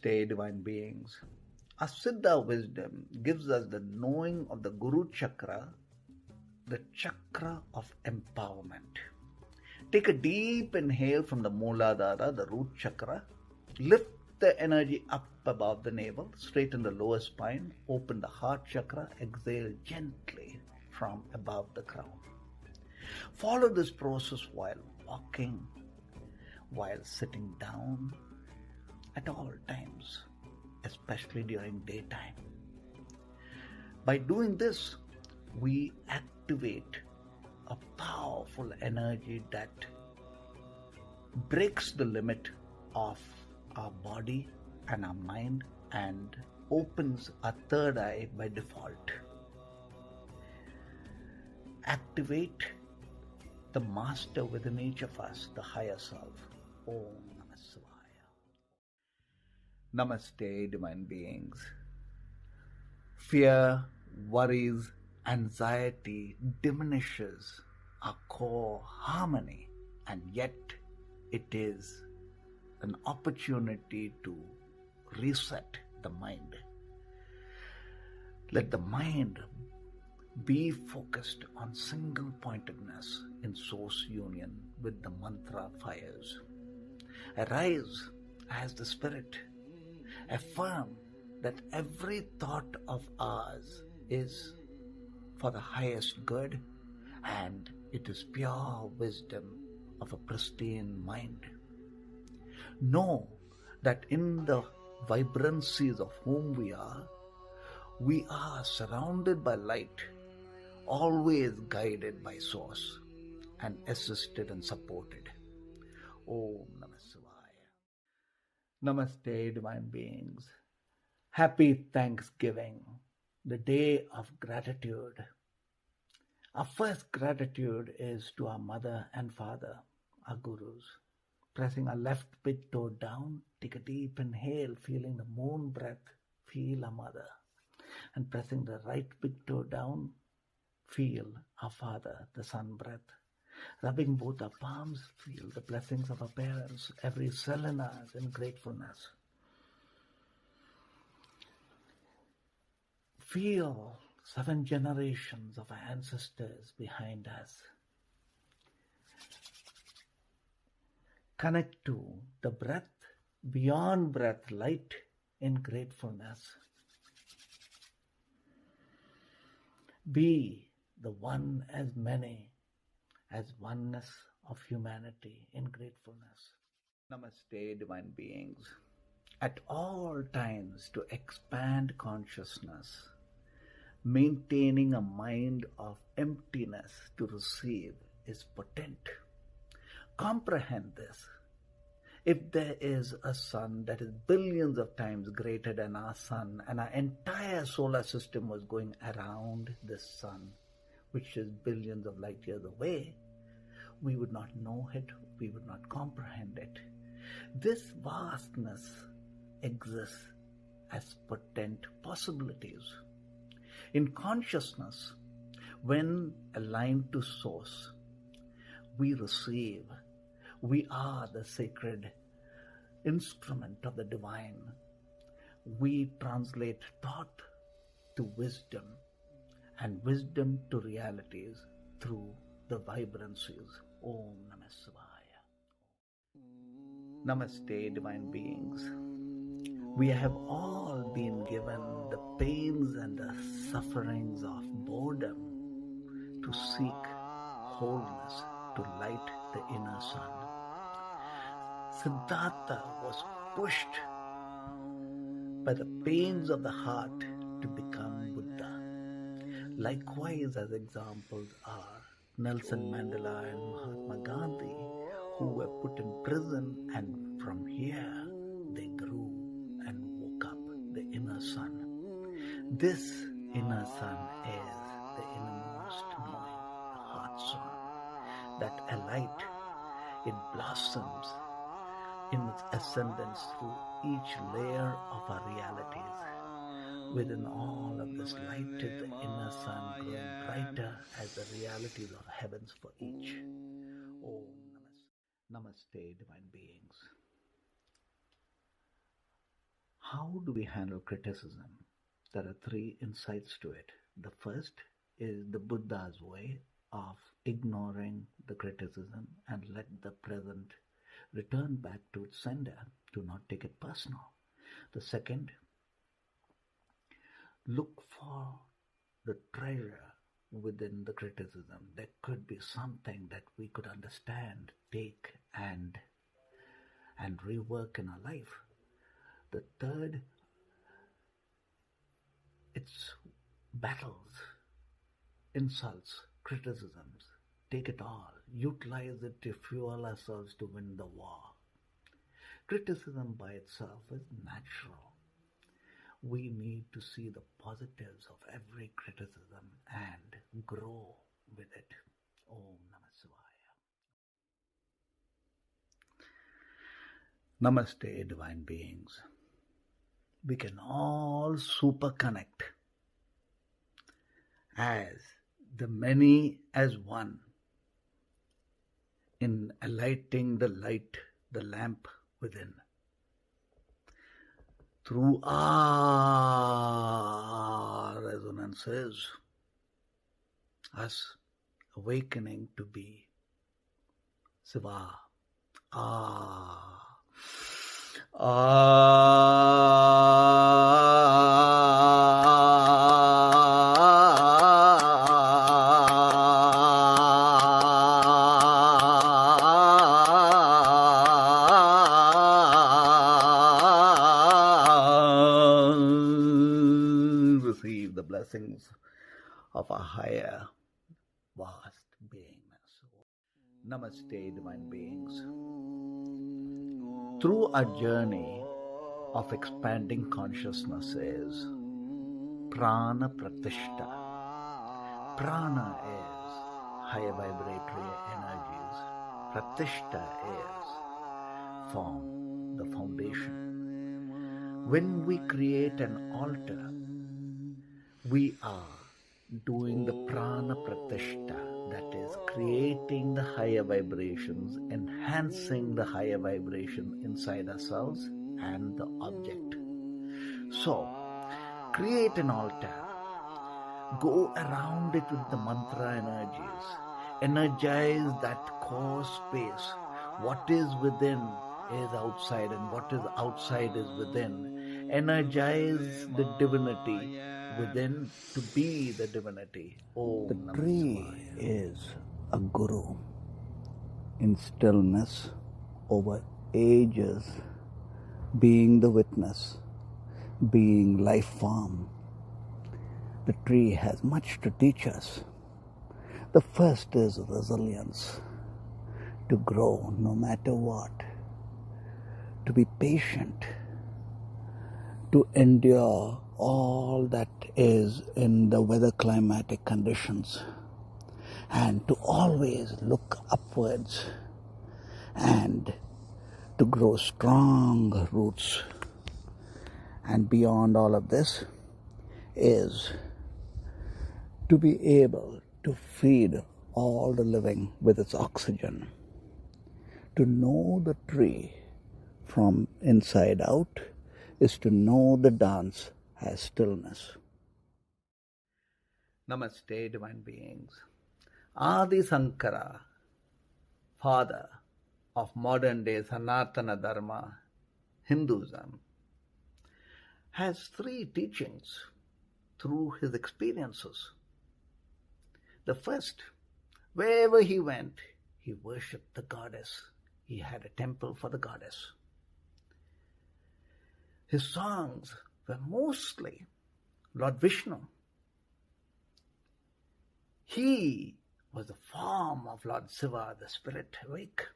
Namaste, divine beings. Our Siddha wisdom gives us the knowing of the Guru chakra, the chakra of empowerment. Take a deep inhale from the Mooladhara, the root chakra. Lift the energy up above the navel, straighten the lower spine, open the heart chakra, exhale gently from above the crown. Follow this process while walking, while sitting down, at all times, especially during daytime. By doing this, we activate a powerful energy that breaks the limit of our body and our mind and opens our third eye by default. Activate the master within each of us, the higher self. Om Namah Shivaya. Namaste, divine beings. Fear, worries, anxiety diminishes our core harmony, and yet it is an opportunity to reset the mind. Let the mind be focused on single-pointedness in source union with the mantra fires. Arise as the spirit. Affirm that every thought of ours is for the highest good, and it is pure wisdom of a pristine mind. Know that in the vibrancies of whom we are surrounded by light, always guided by source and assisted and supported. Om Namah Shivaya. Namaste, divine beings. Happy Thanksgiving, the day of gratitude. Our first gratitude is to our mother and father, our gurus. Pressing our left big toe down, take a deep inhale, feeling the moon breath, feel our mother. And pressing the right big toe down, feel our father, the sun breath. Rubbing both our palms, feel the blessings of our parents, every cell in us in gratefulness. Feel 7 generations of our ancestors behind us. Connect to the breath, beyond breath, light in gratefulness. Be the one as many as oneness of humanity in gratefulness. Namaste, divine beings. At all times to expand consciousness, maintaining a mind of emptiness to receive is potent. Comprehend this. If there is a sun that is billions of times greater than our sun, and our entire solar system was going around this sun, which is billions of light years away, we would not know it, we would not comprehend it. This vastness exists as potent possibilities. In consciousness, when aligned to source, we receive. We are the sacred instrument of the divine. We translate thought to wisdom and wisdom to realities through the vibrancies. Om Namah Shivaya. Namaste, divine beings. We have all been given the pains and the sufferings of boredom to seek wholeness, to light the inner sun. Siddhartha was pushed by the pains of the heart to become Buddha. Likewise, as examples are Nelson Mandela and Mahatma Gandhi, who were put in prison, and from here they grew and woke up the inner sun. This inner sun is the innermost knowing, the heart sun, that alight, it blossoms in its ascendance through each layer of our realities. Within all of this light is the inner sun growing brighter as the realities of heavens for each. Om Namaste, divine beings. How do we handle criticism? There are three insights to it. The first is the Buddha's way of ignoring the criticism and let the present return back to its sender. Do not take it personal. The second, look for the treasure within the criticism. There could be something that we could understand, take and rework in our life. The third, it's battles, insults, criticisms. Take it all. Utilize it to fuel ourselves to win the war. Criticism by itself is natural. We need to see the positives of every criticism and grow with it. Om Namah Shivaya. Namaste, divine beings. We can all super connect as the many as one in lighting the light, the lamp within. Through our resonances, us awakening to be Siva. Receive the blessings of a higher, vast beingness. Namaste, divine beings. Through our journey of expanding consciousness is prana pratishta. Prana is higher vibratory energies. Pratishta is form, the foundation. When we create an altar, we are doing the prana pratishta, that is creating the higher vibrations, enhancing the higher vibration inside ourselves and the object. So, create an altar. Go around it with the mantra energies. Energize that core space. What is within is outside and what is outside is within. Energize the divinity within to be the divinity. The tree is a guru in stillness over ages, being the witness, being life form. The tree has much to teach us. The first is resilience, to grow no matter what, to be patient, to endure all that is in the weather climatic conditions, and to always look upwards and to grow strong roots. And beyond all of this is to be able to feed all the living with its oxygen, to know the tree from inside out is to know the dance as stillness. Namaste, divine beings. Adi Shankara, father of modern day Sanatana Dharma, Hinduism, has three teachings through his experiences. The first, wherever he went, he worshipped the goddess. He had a temple for the goddess. His songs were mostly Lord Vishnu. He was the form of Lord Siva, the spirit awake.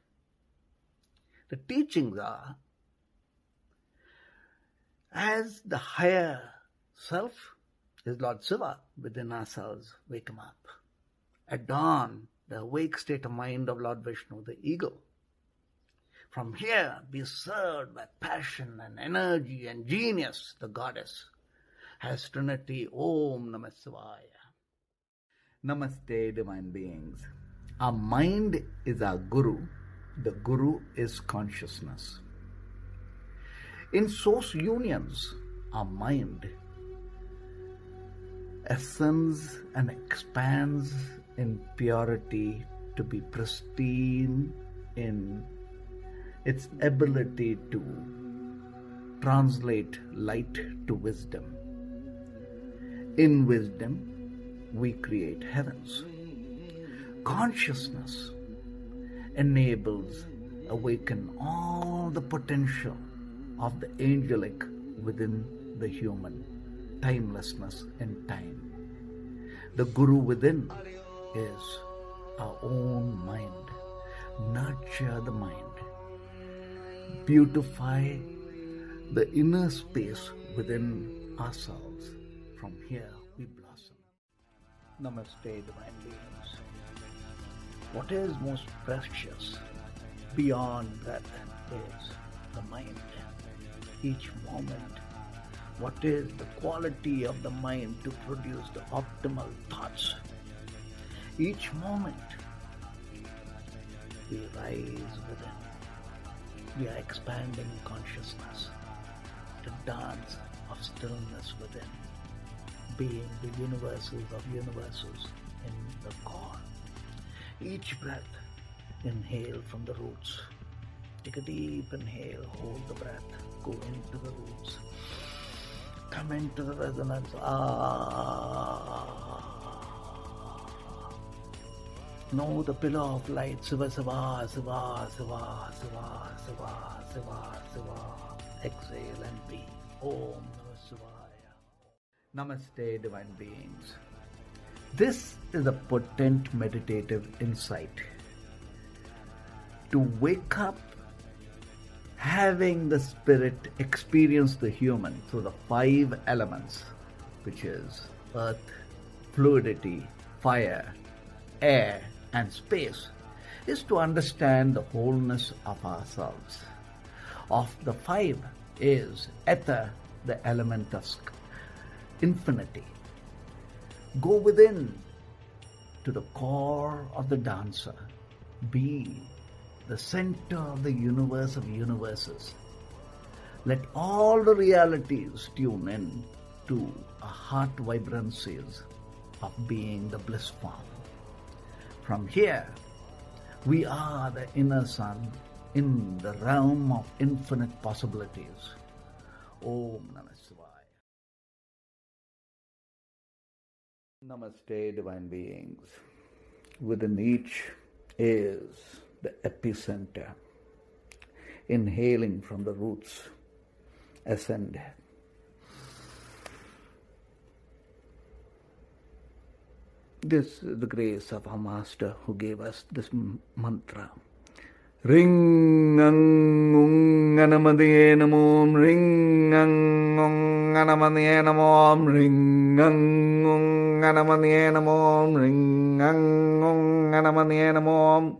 The teachings are, as the higher self is Lord Siva, within ourselves, wake him up. At dawn, the awake state of mind of Lord Vishnu, the eagle. From here, be served by passion and energy and genius, the goddess. As Trinity, Om Namah Shivaya. Namaste, divine beings. Our mind is our guru. The guru is consciousness. In source unions, our mind ascends and expands in purity to be pristine in its ability to translate light to wisdom. In wisdom, we create heavens. Consciousness enables awaken all the potential of the angelic within the human, timelessness in time. The Guru within is our own mind. Nurture the mind. Beautify the inner space within ourselves. From here we blossom. Namaste, divine beings. What is most precious beyond breath is the mind. Each moment, what is the quality of the mind to produce the optimal thoughts? Each moment, we rise within. We are expanding consciousness, the dance of stillness within, being the universes of universes in the core. Each breath, inhale from the roots. Take a deep inhale, hold the breath, go into the roots. Come into the resonance. Know the pillar of light. Siva, Siva, Siva, Siva, Siva, Siva, Siva, Siva. Exhale and breathe. Om Namah Shivaya. Namaste, divine beings. This is a potent meditative insight. To wake up, having the spirit experience the human through the 5 elements, which is earth, fluidity, fire, air, and space, is to understand the wholeness of ourselves. Of the 5 is ether, the element of infinity. Go within to the core of the dancer. Be the center of the universe of universes. Let all the realities tune in to a heart vibrancies of being the bliss form. From here, we are the inner sun in the realm of infinite possibilities. Om Namah Shivaya. Namaste, divine beings. Within each is the epicenter. Inhaling from the roots, ascend. This is the grace of our Master who gave us this mantra. Ring ang ung anamadiye namom, ring ang ung anamadiye namom, ring ang ung anamadiye namom, ring ang ung anamadiye namom,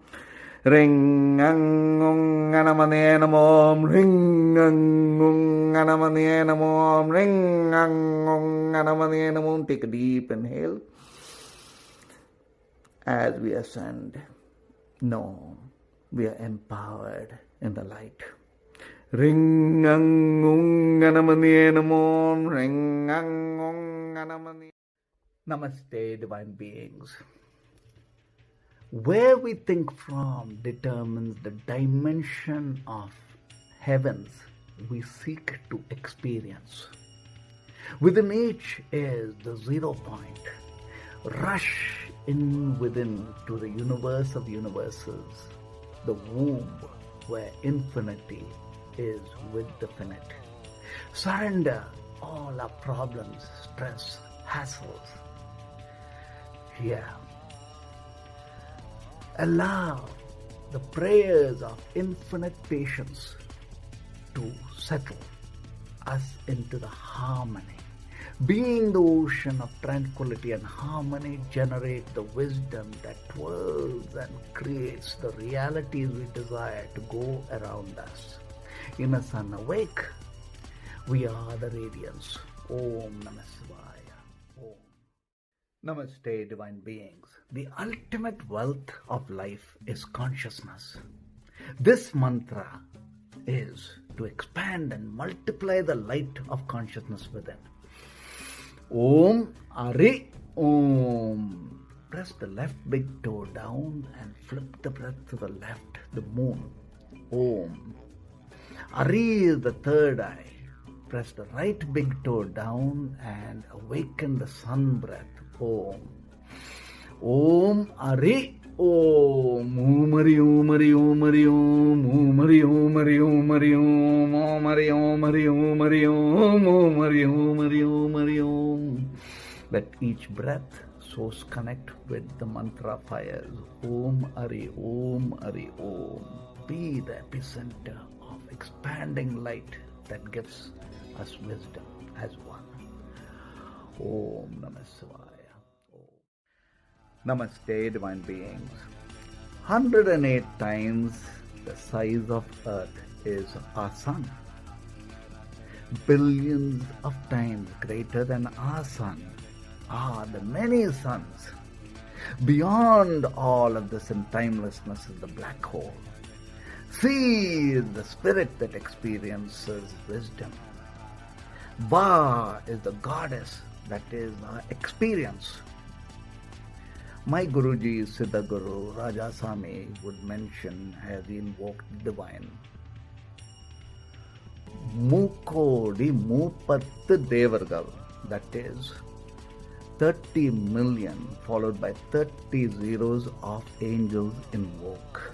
ring ang ung anamadiye namom, ring ang ung anamadiye namom, ring ang ung anamadiye namom. Take a deep inhale. As we ascend, know we are empowered in the light. Ring ang ung anamaniye namom, ring ang ung anamaniye. Namaste, divine beings. Where we think from determines the dimension of heavens we seek to experience. Within each is the 0 point. Rush in within to the universe of universes, the womb where infinity is with the finite. Surrender all our problems, stress, hassles. Here, allow the prayers of infinite patience to settle us into the harmony. Being the ocean of tranquility and harmony, generate the wisdom that twirls and creates the realities we desire to go around us. Inner sun awake, we are the radiance. Om Namah Shivaya. Om. Namaste, divine beings. The ultimate wealth of life is consciousness. This mantra is to expand and multiply the light of consciousness within. Om Ari Om. Press the left big toe down and flip the breath to the left, the moon. Om. Ari is the third eye. Press the right big toe down and awaken the sun breath. Om. Om Ari Om. Om Ari Om Ari Om Ari Om. Om Ari Om Ari Om Ari Om. Om Ari Om Ari Om Ari Om. Om Ari Om Ari Om Ari Om. Let each breath source connect with the mantra fires. Om Ari Om Ari Om. Be the epicenter of expanding light that gives us wisdom as one. Om Namah Shivaya. Namaste, divine beings. 108 times the size of Earth is our sun. Billions of times greater than our sun are the many suns. Beyond all of this in timelessness is the black hole. See the spirit that experiences wisdom. Va is the goddess that is our experience. My Guruji, Siddha Guru, Raja Sami would mention as he invoked the divine. Mukodi Mupattu Devargal, that is 30 million followed by 30 zeros of angels invoke.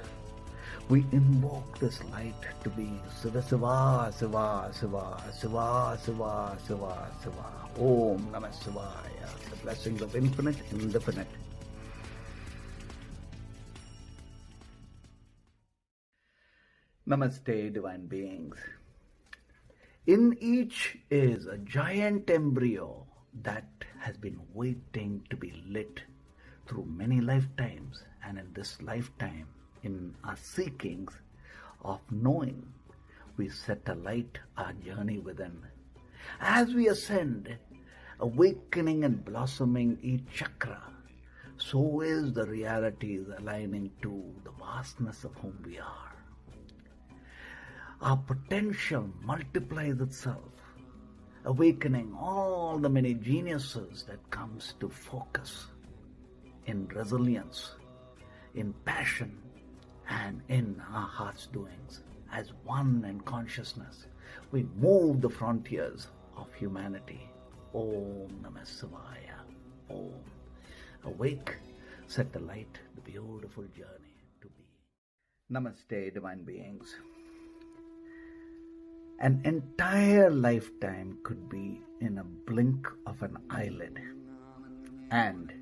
We invoke this light to be Siva Siva Siva Siva Siva Siva Siva Siva. Om Namah Shivaya. The blessings of infinite, indefinite. Namaste, divine beings. In each is a giant embryo that has been waiting to be lit through many lifetimes, and in this lifetime, in our seekings of knowing, we set alight our journey within. As we ascend, awakening and blossoming each chakra, so is the realities aligning to the vastness of whom we are. Our potential multiplies itself, awakening all the many geniuses that comes to focus in resilience, in passion, and in our heart's doings. As one in consciousness, we move the frontiers of humanity. Om Namah Shivaya. Om. Awake, set alight the beautiful journey to be. Namaste, divine beings. An entire lifetime could be in a blink of an eyelid. And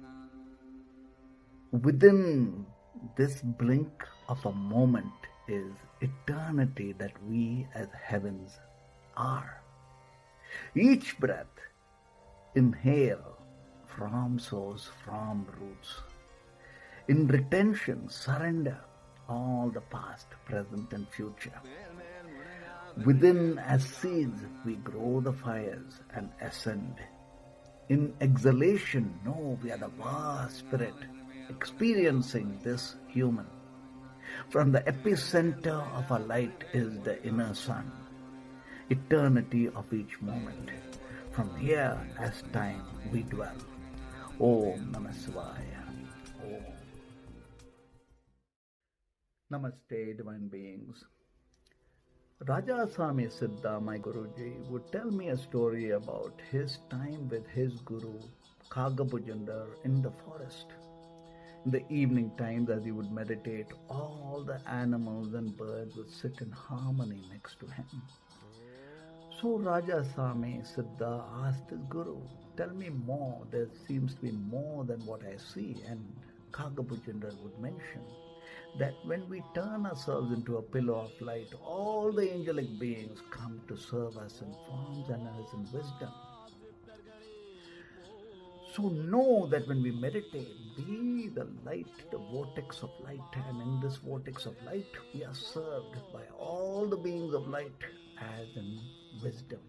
within this blink of a moment is eternity that we as heavens are. Each breath, inhale from source, from roots. In retention, surrender all the past, present and future. Within as seeds we grow the fires and ascend. In exhalation, know we are the vast spirit experiencing this human. From the epicenter of our light is the inner sun, eternity of each moment. From here as time we dwell. Om Namah Shivaya. Om. Namaste, divine beings. Raja Swami Siddha, my Guruji, would tell me a story about his time with his Guru, Kagabujandar, in the forest. In the evening times, as he would meditate, all the animals and birds would sit in harmony next to him. So Raja Swami Siddha asked his Guru, tell me more, there seems to be more than what I see. And Kagabujandar would mention that when we turn ourselves into a pillar of light, all the angelic beings come to serve us in forms and as in wisdom. So know that when we meditate, be the light, the vortex of light, and in this vortex of light, we are served by all the beings of light as in wisdom,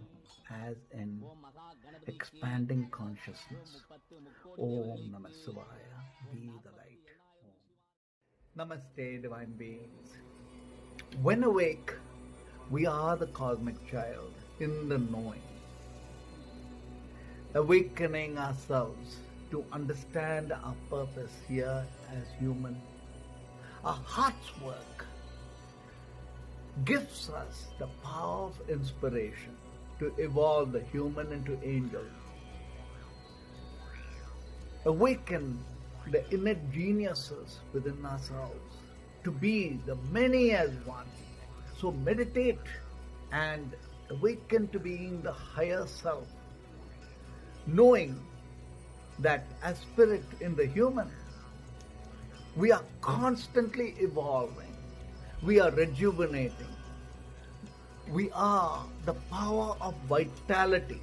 as in expanding consciousness. Om Namah Shivaya, be the light. Namaste, divine beings. When awake, We are the cosmic child in the knowing, awakening ourselves to understand our purpose here as human. Our heart's work gives us the power of inspiration to evolve the human into angel. Awaken the innate geniuses within ourselves to be the many as one. So meditate and awaken to being the higher self, knowing that as spirit in the human, we are constantly evolving, we are rejuvenating, we are the power of vitality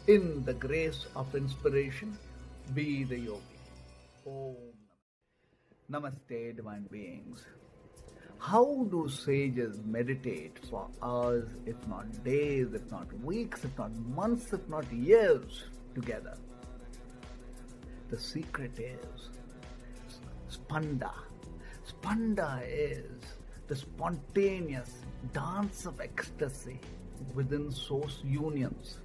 in the grace of inspiration. Be the yogi. Om Namaste, divine beings. How do sages meditate for hours, if not days, if not weeks, if not months, if not years together? The secret is Spanda. Spanda is the spontaneous dance of ecstasy within source unions.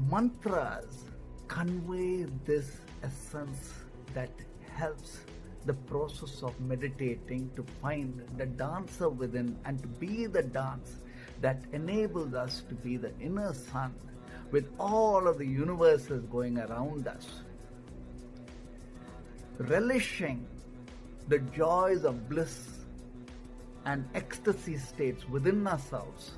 Mantras convey this essence that helps the process of meditating to find the dancer within and to be the dance that enables us to be the inner sun with all of the universes going around us. Relishing the joys of bliss and ecstasy states within ourselves,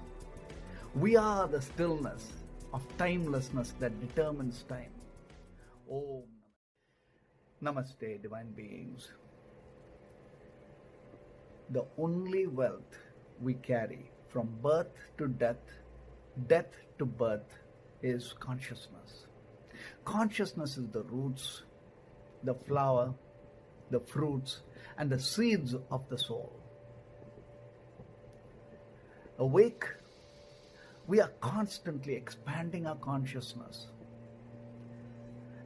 we are the stillness of timelessness that determines time. Om Namaste, divine beings. The only wealth we carry from birth to death, death to birth, is consciousness. Consciousness is the roots, the flower, the fruits, and the seeds of the soul. Awake, we are constantly expanding our consciousness.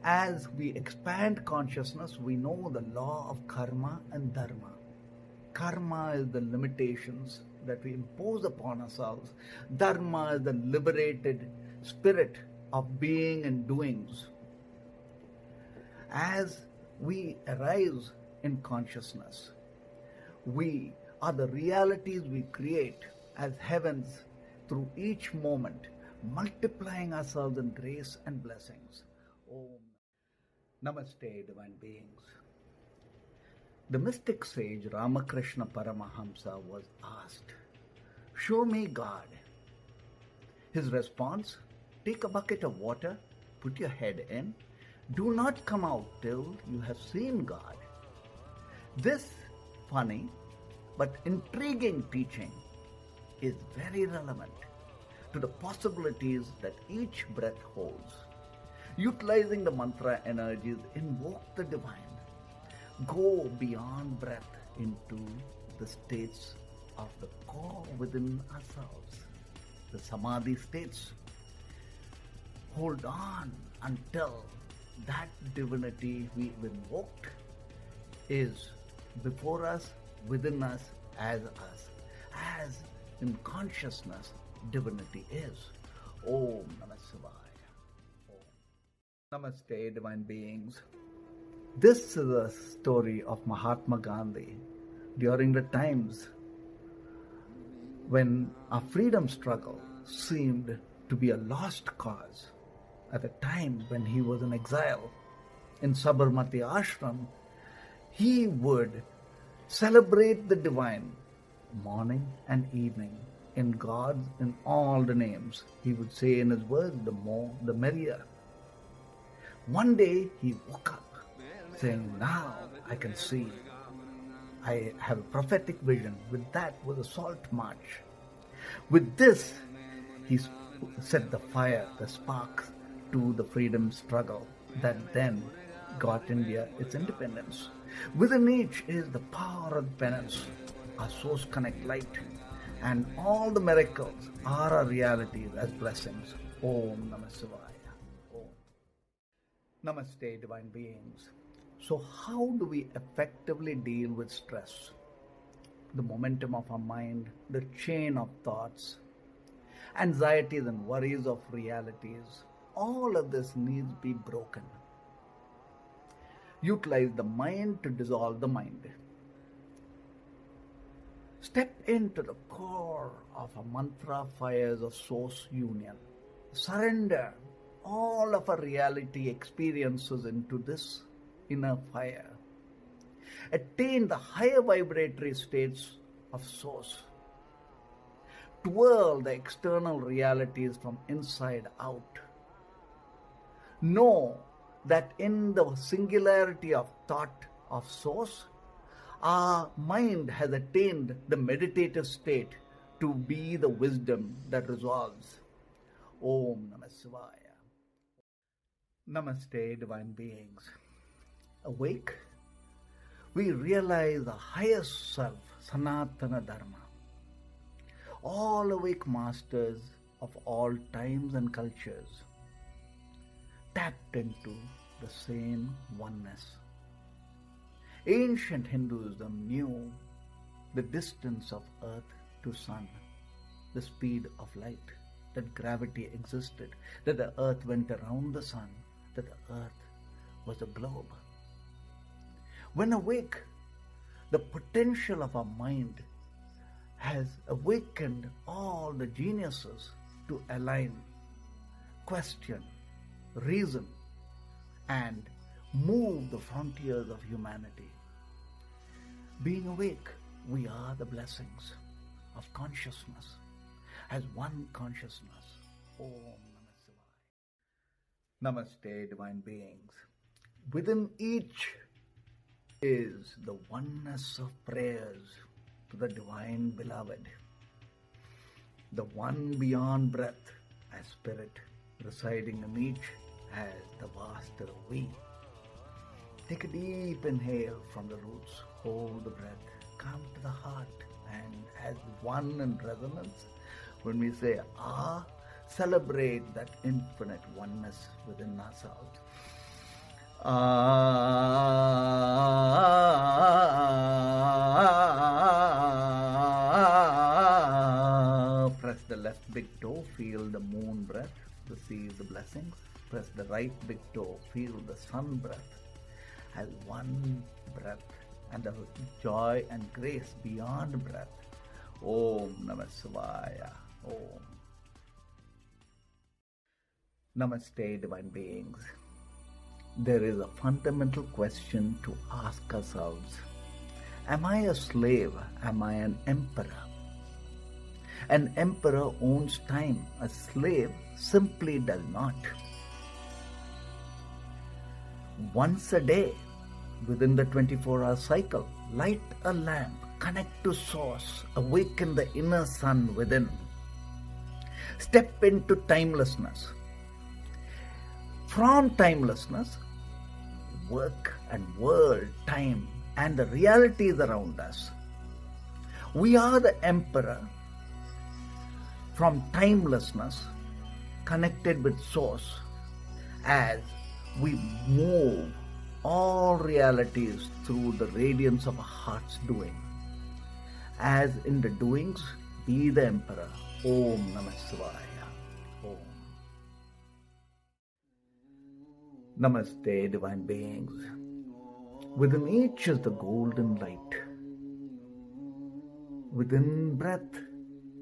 As we expand consciousness, we know the law of karma and dharma. Karma is the limitations that we impose upon ourselves. Dharma is the liberated spirit of being and doings. As we arise in consciousness, we are the realities we create as heavens through each moment, multiplying ourselves in grace and blessings. Om Namaste, divine beings. The mystic sage Ramakrishna Paramahamsa was asked, "Show me God." His response, "Take a bucket of water, put your head in, do not come out till you have seen God." This funny but intriguing teaching is very relevant to the possibilities that each breath holds. Utilizing the mantra energies, invoke the divine. Go beyond breath into the states of the core within ourselves, the samadhi states. Hold on until that divinity we've invoked is before us, within us, as in consciousness divinity is. Om Namah Shivaya. Om Namaste, divine beings. This is a story of Mahatma Gandhi during the times when our freedom struggle seemed to be a lost cause. At a time when he was in exile in Sabarmati ashram, he would celebrate the divine morning and evening in God, in all the names. He would say in his words, the more the merrier. One day he woke up saying, "Now I can see. I have a prophetic vision." With that was a salt march. With this, he set the fire, the sparks to the freedom struggle that then got India its independence. Within each is the power of penance, our source connect light, and all the miracles are our realities as blessings. Om Namah Shivaya. Om Namaste, divine beings. So how do we effectively deal with stress? the momentum of our mind, the chain of thoughts, anxieties and worries of realities, all of this needs to be broken. Utilize the mind to dissolve the mind. Step into the core of a mantra fires of source union. Surrender all of our reality experiences into this inner fire. Attain the higher vibratory states of source. Twirl the external realities from inside out. Know that in the singularity of thought of source, our mind has attained the meditative state to be the wisdom that resolves. Om Namah Shivaya. Namaste, divine beings. Awake, we realize the highest self, Sanatana Dharma. All awake masters of all times and cultures tapped into the same oneness. Ancient Hinduism knew the distance of earth to sun, the speed of light, that gravity existed, that the earth went around the sun, that the earth was a globe. When awake, the potential of our mind has awakened all the geniuses to align, question, reason, and move the frontiers of humanity. Being awake, we are the blessings of consciousness as one consciousness. Om Namah Shivaya. Namaste, divine beings. Within each is the oneness of prayers to the divine beloved, the one beyond breath as spirit residing in each as the vaster we. Take a deep inhale from the roots, hold the breath, come to the heart, and as one in resonance, when we say ah, celebrate that infinite oneness within ourselves. Press the left big toe, feel the moon breath, receive the blessings. Press the right big toe, feel the sun breath as one breath and the joy and grace beyond breath. Om Namah Shivaya. Om. Namaste, divine beings. There is a fundamental question to ask ourselves. Am I a slave? Am I an emperor? An emperor owns time. A slave simply does not. Once a day, within the 24-hour cycle, light a lamp, connect to source, awaken the inner sun within. Step into timelessness. From timelessness, work and world, time, and the realities around us. We are the emperor from timelessness, connected with source, as we move all realities through the radiance of our heart's doing. As in the doings, be the emperor. Om Namah Shivaya. Om. Namaste, divine beings. Within each is the golden light. Within breath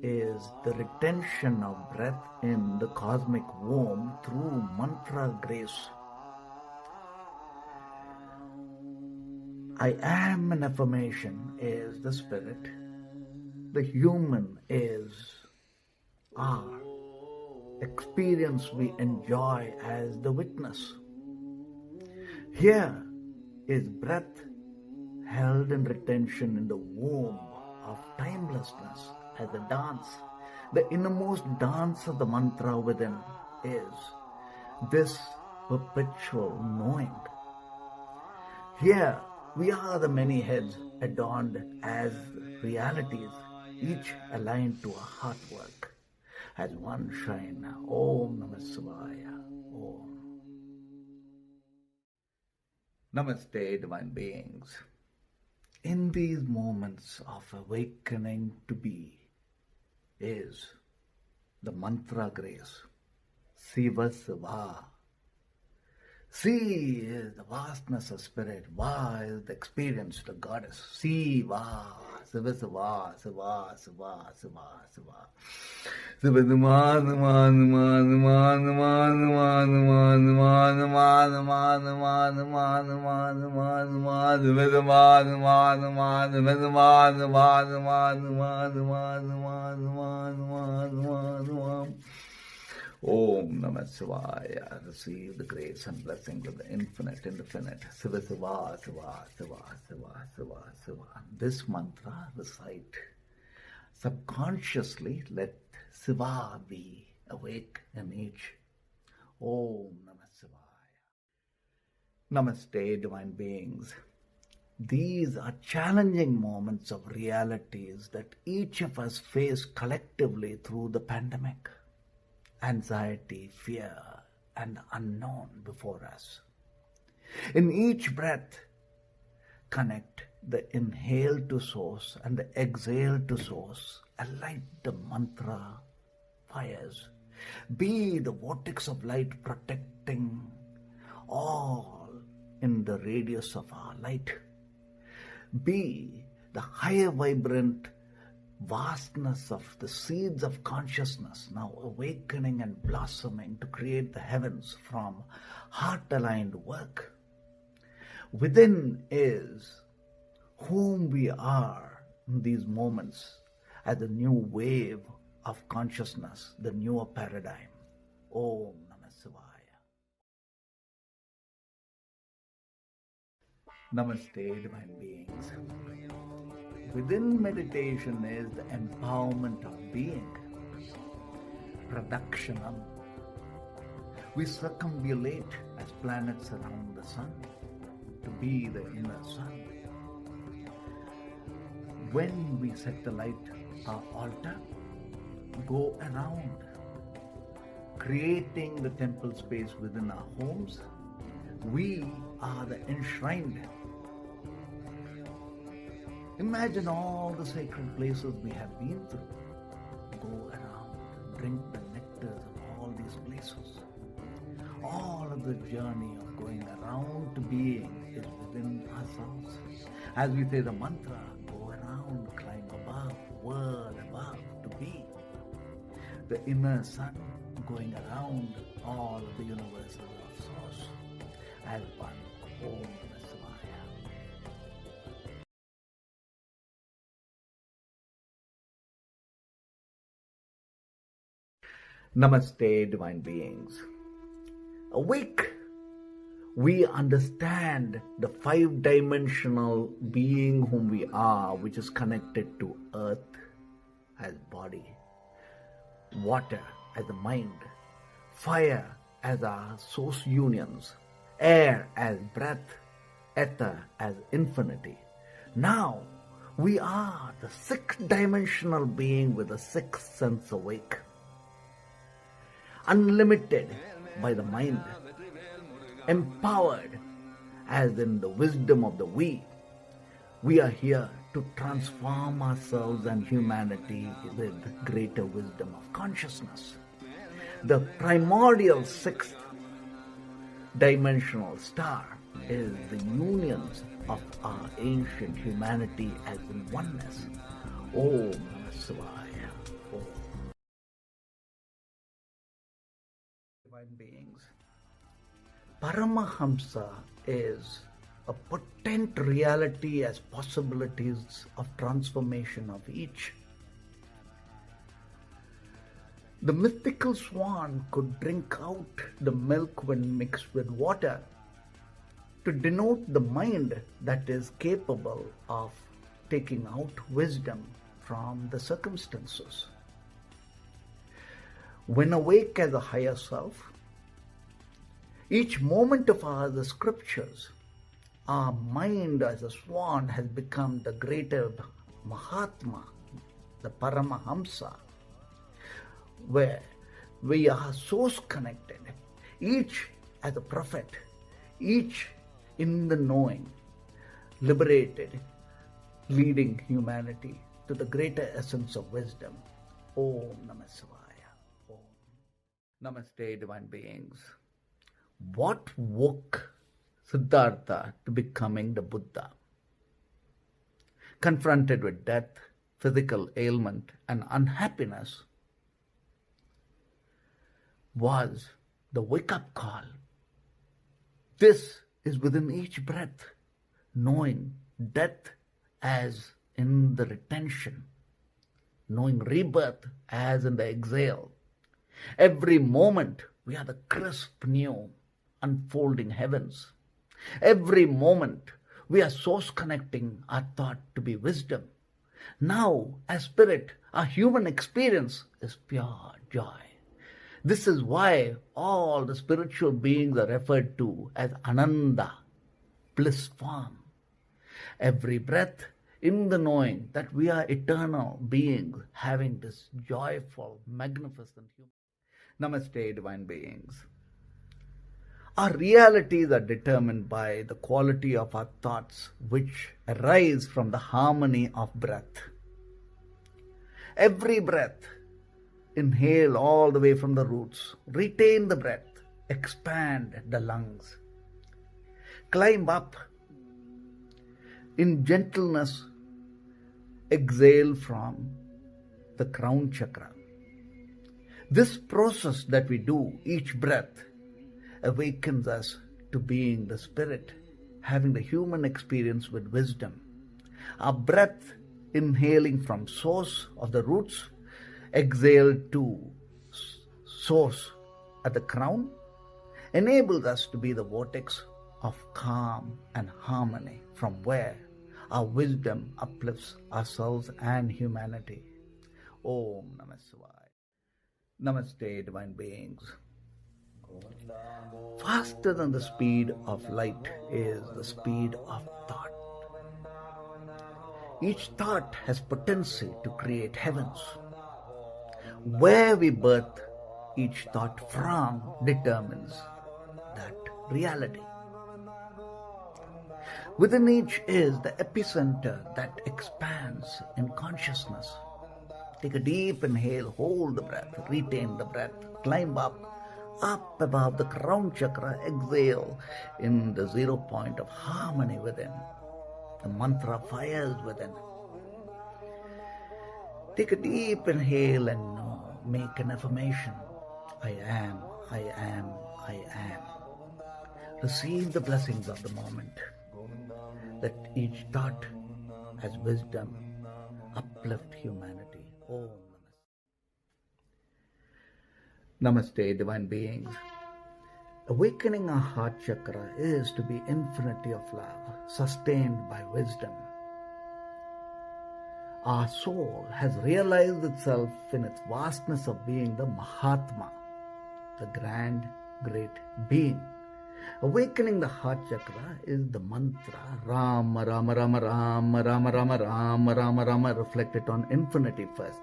is the retention of breath in the cosmic womb through mantra grace. I am an affirmation is the spirit. The human is our experience we enjoy as the witness. Here is breath held in retention in the womb of timelessness as a dance. The innermost dance of the mantra within is this perpetual knowing. Here we are the many heads adorned as realities, each aligned to a heart work, as one shine. Om Namah Shivaya. Om. Namaste, divine beings. in these moments of awakening to be is the mantra grace. Siva Siva. Si is the vastness of spirit. Va is the experience, the goddess. Siva. Siva Siva. Siva Siva Siva Siva. Siva Siva Siva Om Namah Shivaya. Receive the grace and blessings of the infinite, infinite. Siva Siva Siva Siva Siva Siva Siva. This mantra recite subconsciously. Let Siva be awake in each. Om Namah Shivaya. Namaste, divine beings. These are challenging moments of realities that each of us face collectively through the pandemic. Anxiety, fear, and unknown before us. In each breath, connect the inhale to source and the exhale to source. Alight the mantra fires. Be the vortex of light protecting all in the radius of our light. Be the higher vibrant vastness of the seeds of consciousness now awakening and blossoming to create the heavens from heart-aligned work. Within is whom we are in these moments as a new wave of consciousness, the newer paradigm. Om Namah Shivaya. Namaste, divine beings. Within meditation is the empowerment of being, Pradakshina. We circumambulate as planets around the sun to be the inner sun. When we set the light our altar, go around, creating the temple space within our homes. We are the enshrined. Imagine all the sacred places we have been through. Go around, drink the nectars of all these places. All of the journey of going around to being is within ourselves. As we say the mantra, go around, climb above, whirl above to be. The inner sun going around all of the universes of source as one. Om Namah Shivaya. Namaste, divine beings. Awake, we understand the five-dimensional being whom we are, which is connected to earth as body, water as the mind, fire as our source unions, air as breath, ether as infinity. Now, we are the sixth-dimensional being with the sixth sense awake. Unlimited by the mind, empowered as in the wisdom of the we are here to transform ourselves and humanity with greater wisdom of consciousness. The primordial sixth dimensional star is the unions of our ancient humanity as in oneness. Om Namah Shivaya. Om. Divine beings. Paramahamsa is a potent reality as possibilities of transformation of each. The mythical swan could drink out the milk when mixed with water to denote the mind that is capable of taking out wisdom from the circumstances. When awake as a higher self, each moment of our the scriptures, our mind as a swan has become the greater Mahatma, the Paramahamsa, where we are source connected, each as a prophet, each in the knowing, liberated leading humanity to the greater essence of wisdom. Om Namah Shivaya. Om. Namaste, divine beings. What woke Siddhartha to becoming the Buddha? Confronted with death, physical ailment, and unhappiness, was the wake-up call. This is within each breath, knowing death as in the retention, knowing rebirth as in the exhale. Every moment we are the crisp new unfolding heavens. Every moment we are source connecting our thought to be wisdom. Now, as spirit, our human experience is pure joy. This is why all the spiritual beings are referred to as Ananda, bliss form. Every breath in the knowing that we are eternal beings having this joyful, magnificent human. Namaste, divine beings. Our realities are determined by the quality of our thoughts, which arise from the harmony of breath. Every breath, inhale all the way from the roots, retain the breath, expand the lungs, climb up in gentleness, exhale from the crown chakra. This process that we do each breath awakens us to being the spirit, having the human experience with wisdom. Our breath, inhaling from source of the roots, exhale to source at the crown, enables us to be the vortex of calm and harmony, from where our wisdom uplifts ourselves and humanity. Om Namah Shivaya. Namaste, divine beings. Faster than the speed of light is the speed of thought. Each thought has potency to create heavens. Where we birth each thought from determines that reality. Within each is the epicenter that expands in consciousness. Take a deep inhale, hold the breath, retain the breath, climb up above the crown chakra, exhale in the 0 point of harmony within. The mantra fires within. Take a deep inhale and make an affirmation. I am, I am, I am. Receive the blessings of the moment. That each thought has wisdom, uplift humanity. Om Namaste, divine beings. Awakening our heart chakra is to be infinity of love, sustained by wisdom. Our soul has realized itself in its vastness of being the Mahatma, the grand, great being. Awakening the heart chakra is the mantra Rama, Rama, Rama, Rama, Rama, Rama, Rama, Rama, Rama. Reflect it on infinity first.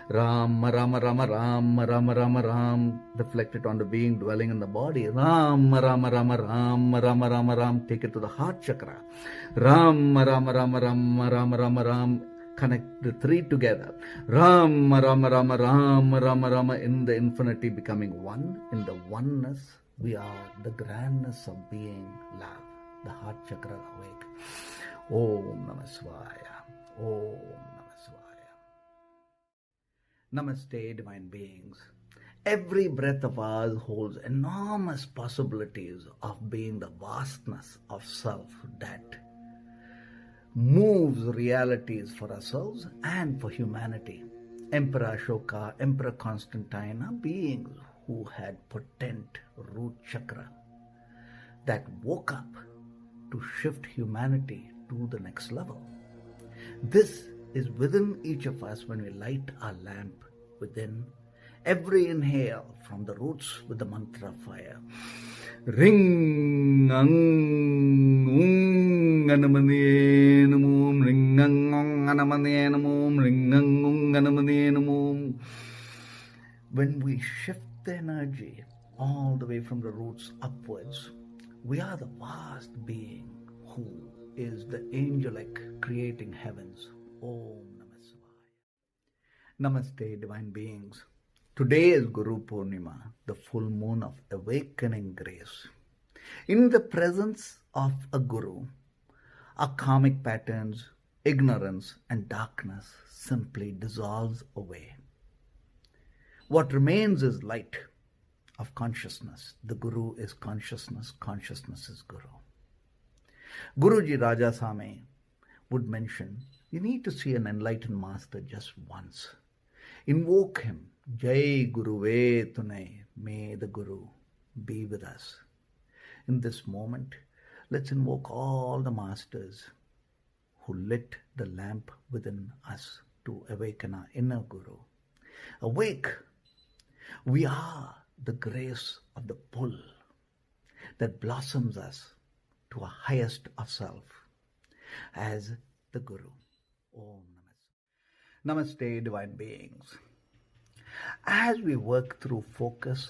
Rama, Rama, Rama, Rama, Rama, Rama, Ram. Reflect it on the being dwelling in the body. Rama, Rama, Rama, Rama, Rama, Rama, Ram. Take it to the heart chakra. Rama, Rama, Rama, Rama, Rama, Rama, Ram. Connect the three together. Rama, Rama, Rama, Rama, Rama, Rama. In the infinity becoming one. In the oneness, we are the grandness of being love. The heart chakra awake. Om Namah Shivaya. Om Namah Shivaya. Namaste, divine beings. Every breath of ours holds enormous possibilities of being the vastness of self that moves realities for ourselves and for humanity. Emperor Ashoka, Emperor Constantine are beings who had potent root chakra that woke up to shift humanity to the next level. This is within each of us when we light our lamp within. Every inhale from the roots with the mantra fire. Ring ang ung anamane namum, ring ang ung anamane namum, ring ang ung anamane namum. When we shift the energy all the way from the roots upwards, we are the vast being who is the angelic creating heavens. Om Namah Shivaya. Namaste, divine beings. Today is Guru Purnima, the full moon of awakening grace. In the presence of a Guru, our karmic patterns, ignorance and darkness simply dissolves away. What remains is light of consciousness. The Guru is consciousness, consciousness is Guru. Guruji Raja Same would mention, you need to see an enlightened master just once. Invoke him. Jai Guruve Tunai. May the Guru be with us. In this moment, let's invoke all the masters who lit the lamp within us to awaken our inner Guru. Awake! We are the grace of the pull that blossoms us to our highest of self as the Guru. Om Namaste. Namaste, divine beings. As we work through focus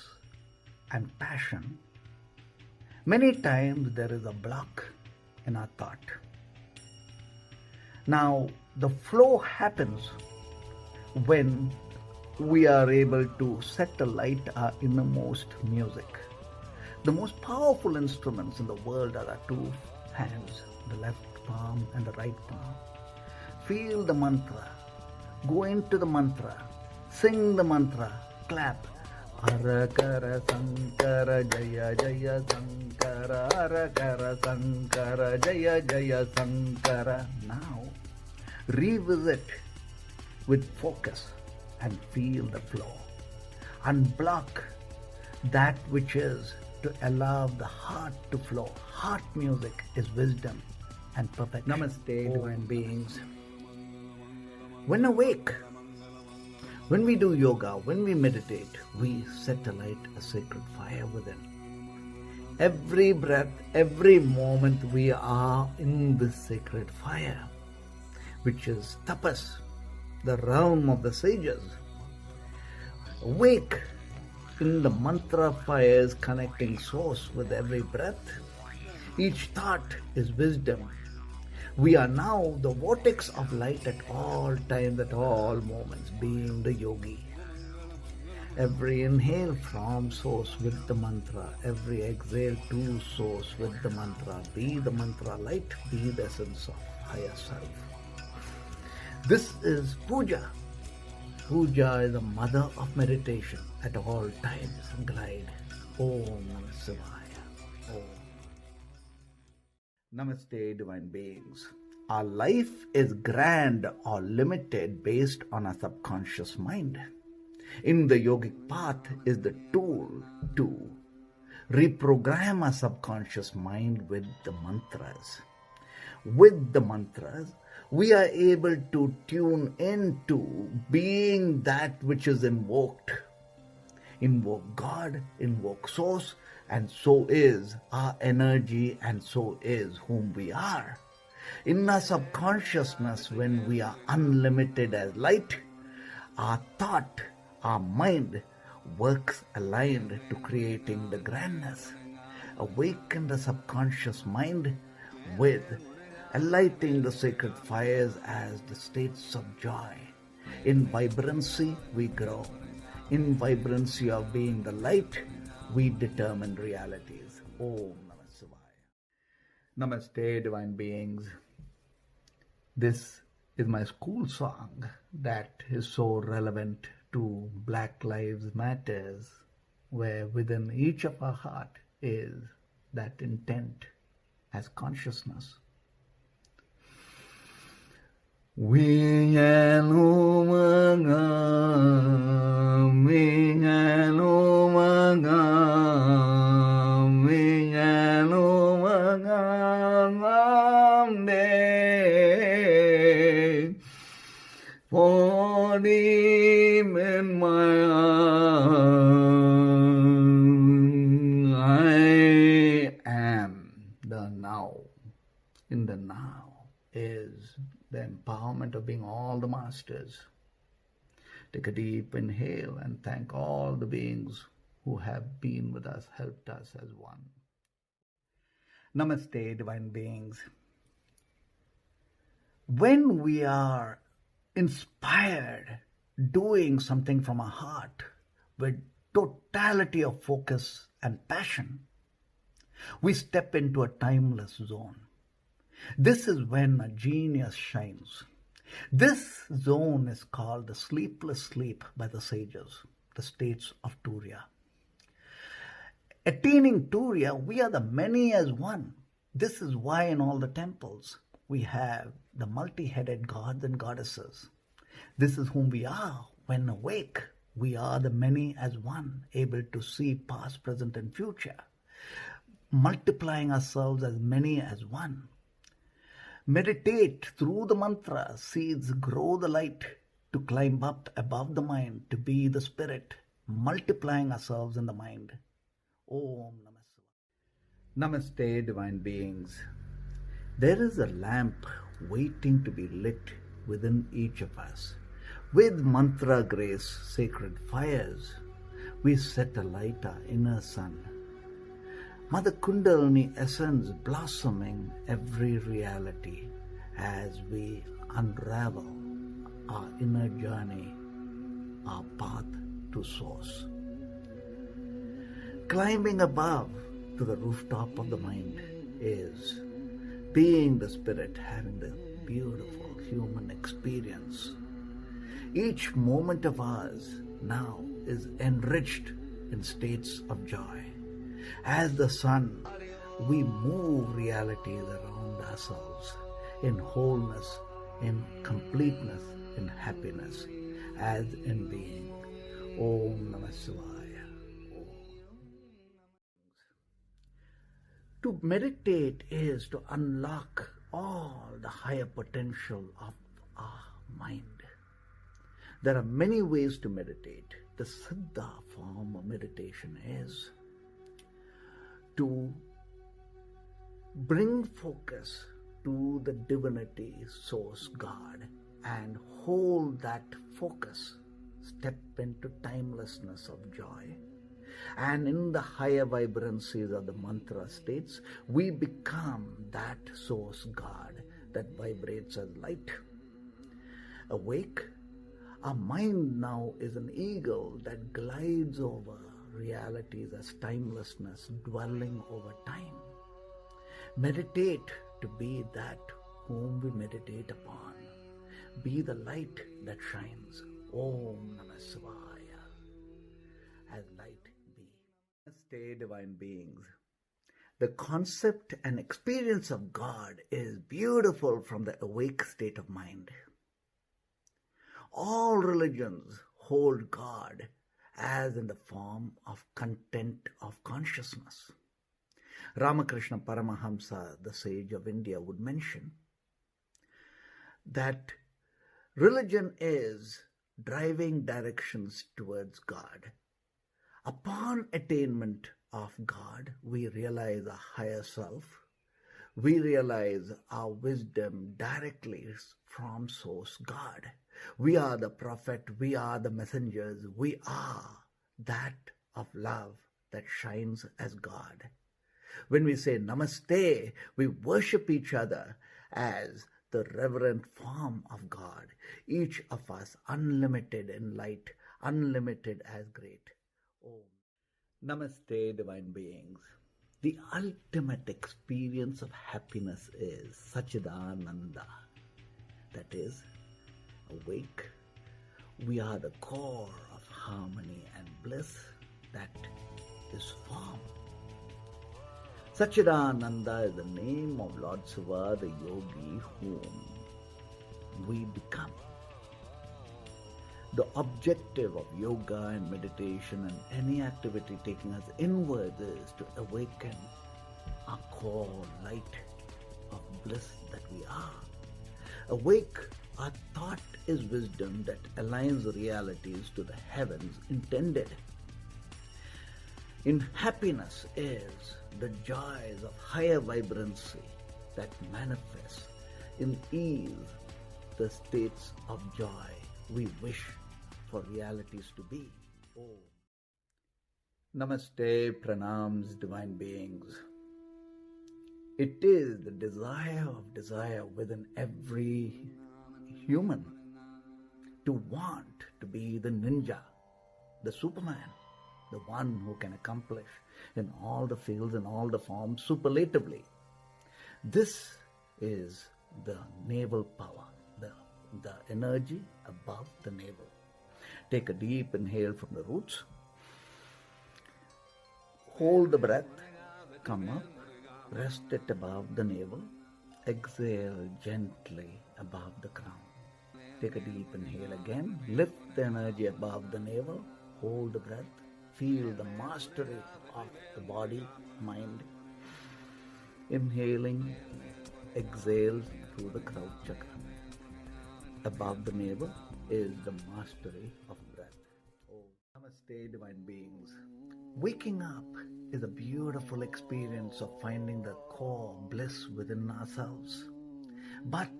and passion, many times there is a block in our thought. Now, the flow happens when we are able to set alight our innermost music. The most powerful instruments in the world are our two hands, the left palm and the right palm. Feel the mantra, go into the mantra, sing the mantra, clap. Arakara Sankara Jaya Jaya Sankara, Arakara Sankara Jaya Jaya Sankara. Now, revisit with focus and feel the flow. Unblock that which is to allow the heart to flow. Heart music is wisdom and perfection. Namaste, divine beings. When awake, when we do yoga, when we meditate, we set alight a sacred fire within. Every breath, every moment we are in this sacred fire, which is tapas, the realm of the sages. Awake in the mantra fires connecting source with every breath. Each thought is wisdom. We are now the vortex of light at all times, at all moments, being the yogi. Every inhale from source with the mantra, every exhale to source with the mantra. Be the mantra light, be the essence of higher self. This is puja. Puja is the mother of meditation at all times. Glide. Om Namah Shivaya. Om. Namaste, divine beings. Our life is grand or limited based on our subconscious mind. In the yogic path is the tool to reprogram our subconscious mind with the mantras. With the mantras, we are able to tune into being that which is invoked. Invoke God, invoke source, and so is our energy, and so is whom we are. In our subconsciousness, when we are unlimited as light, our thought, our mind works aligned to creating the grandness. Awaken the subconscious mind with alighting the sacred fires as the states of joy. In vibrancy, we grow. In vibrancy of being the light, we determine realities. Om Namah Shivaya. Namaste, divine beings. This is my school song that is so relevant to Black Lives Matters, where within each of our heart is that intent as consciousness. In my I am the now. In the now is the empowerment of being all the masters. Take a deep inhale and thank all the beings who have been with us, helped us as one. Namaste, divine beings. When we are inspired, doing something from our heart with totality of focus and passion, we step into a timeless zone. This is when a genius shines. This zone is called the sleepless sleep by the sages, the states of Turiya. Attaining Turiya, we are the many as one. This is why in all the temples we have the multi-headed gods and goddesses. This is whom we are when awake. We are the many as one, able to see past, present, and future, multiplying ourselves as many as one. Meditate through the mantra, seeds grow the light to climb up above the mind, to be the spirit, multiplying ourselves in the mind. Om Namaste. Namaste, divine beings. There is a lamp waiting to be lit within each of us. With mantra grace, sacred fires, we set alight our inner sun. Mother Kundalini essence blossoming every reality as we unravel our inner journey, our path to source. Climbing above to the rooftop of the mind is being the spirit, having the beautiful human experience. Each moment of ours now is enriched in states of joy. As the sun, we move realities around ourselves in wholeness, in completeness, in happiness, as in being. Om Namah Shivaya. To meditate is to unlock all the higher potential of our mind. There are many ways to meditate. The Siddha form of meditation is to bring focus to the divinity, source, God, and hold that focus, step into timelessness of joy. And in the higher vibrancies of the mantra states, we become that source God that vibrates as light. Awake, our mind now is an eagle that glides over realities as timelessness, dwelling over time. Meditate to be that whom we meditate upon. Be the light that shines. Om Namah Shivaya. As light be. Namaste, divine beings. The concept and experience of God is beautiful from the awake state of mind. All religions hold God as in the form of content of consciousness. Ramakrishna Paramahamsa, the sage of India, would mention that religion is driving directions towards God. Upon attainment of God, we realize a higher self. We realize our wisdom directly from source God. We are the prophet, we are the messengers, we are that of love that shines as God. When we say Namaste, we worship each other as the reverent form of God, each of us unlimited in light, unlimited as great. Om. Namaste, divine beings. The ultimate experience of happiness is Satchidananda. That is, awake, we are the core of harmony and bliss that is form. Satchidananda is the name of Lord Shiva, the yogi whom we become. The objective of yoga and meditation and any activity taking us inwards is to awaken our core light of bliss that we are. Awake, our thought is wisdom that aligns realities to the heavens intended. In happiness is the joys of higher vibrancy that manifests. In ease, the states of joy we wish for realities to be. Om. Namaste, pranams, divine beings. It is the desire of desire within every human to want to be the ninja, the Superman, the one who can accomplish in all the fields and all the forms superlatively. This is the navel power, the energy above the navel. Take a deep inhale from the roots. Hold the breath, come up, rest it above the navel. Exhale gently above the crown. Take a deep inhale again. Lift the energy above the navel. Hold the breath. Feel the mastery of the body, mind. Inhaling, exhale through the crown chakra. Above the navel is the mastery of breath. Oh, Namaste, divine beings. Waking up is a beautiful experience of finding the core bliss within ourselves. But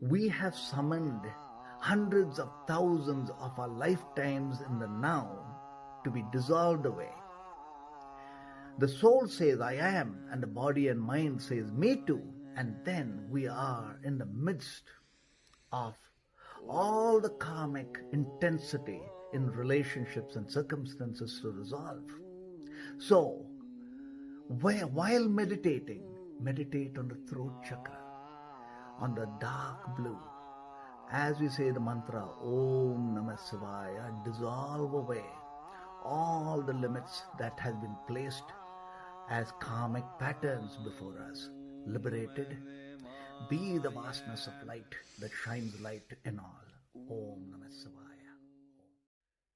we have summoned hundreds of thousands of our lifetimes in the now to be dissolved away. The soul says, I am, and the body and mind says, me too. And then we are in the midst of all the karmic intensity in relationships and circumstances to resolve. So, while meditating, meditate on the throat chakra, on the dark blue. As we say the mantra, Om Namah Shivaya, dissolve away all the limits that have been placed as karmic patterns before us. Liberated, be the vastness of light that shines light in all. Om Namah Shivaya.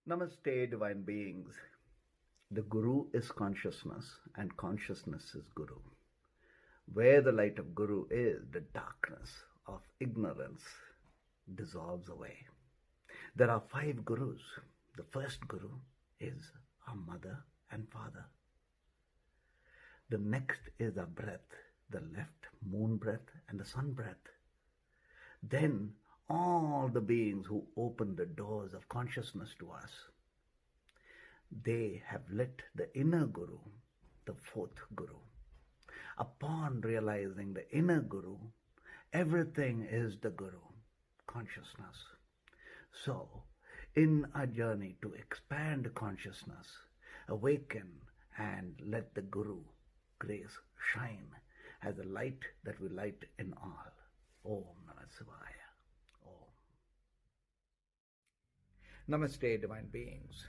Namaste, divine beings. The Guru is consciousness and consciousness is Guru. Where the light of Guru is, the darkness of ignorance dissolves away. There are 5 Gurus. The first Guru is our mother and father. The next is our breath, the left moon breath and the sun breath. Then all the beings who open the doors of consciousness to us, they have lit the inner Guru, the 4th Guru. Upon realizing the inner Guru, everything is the Guru, consciousness. So, in our journey to expand consciousness, awaken and let the Guru grace shine as a light that we light in all. Om Namah Shivaya. Om. Namaste, divine beings.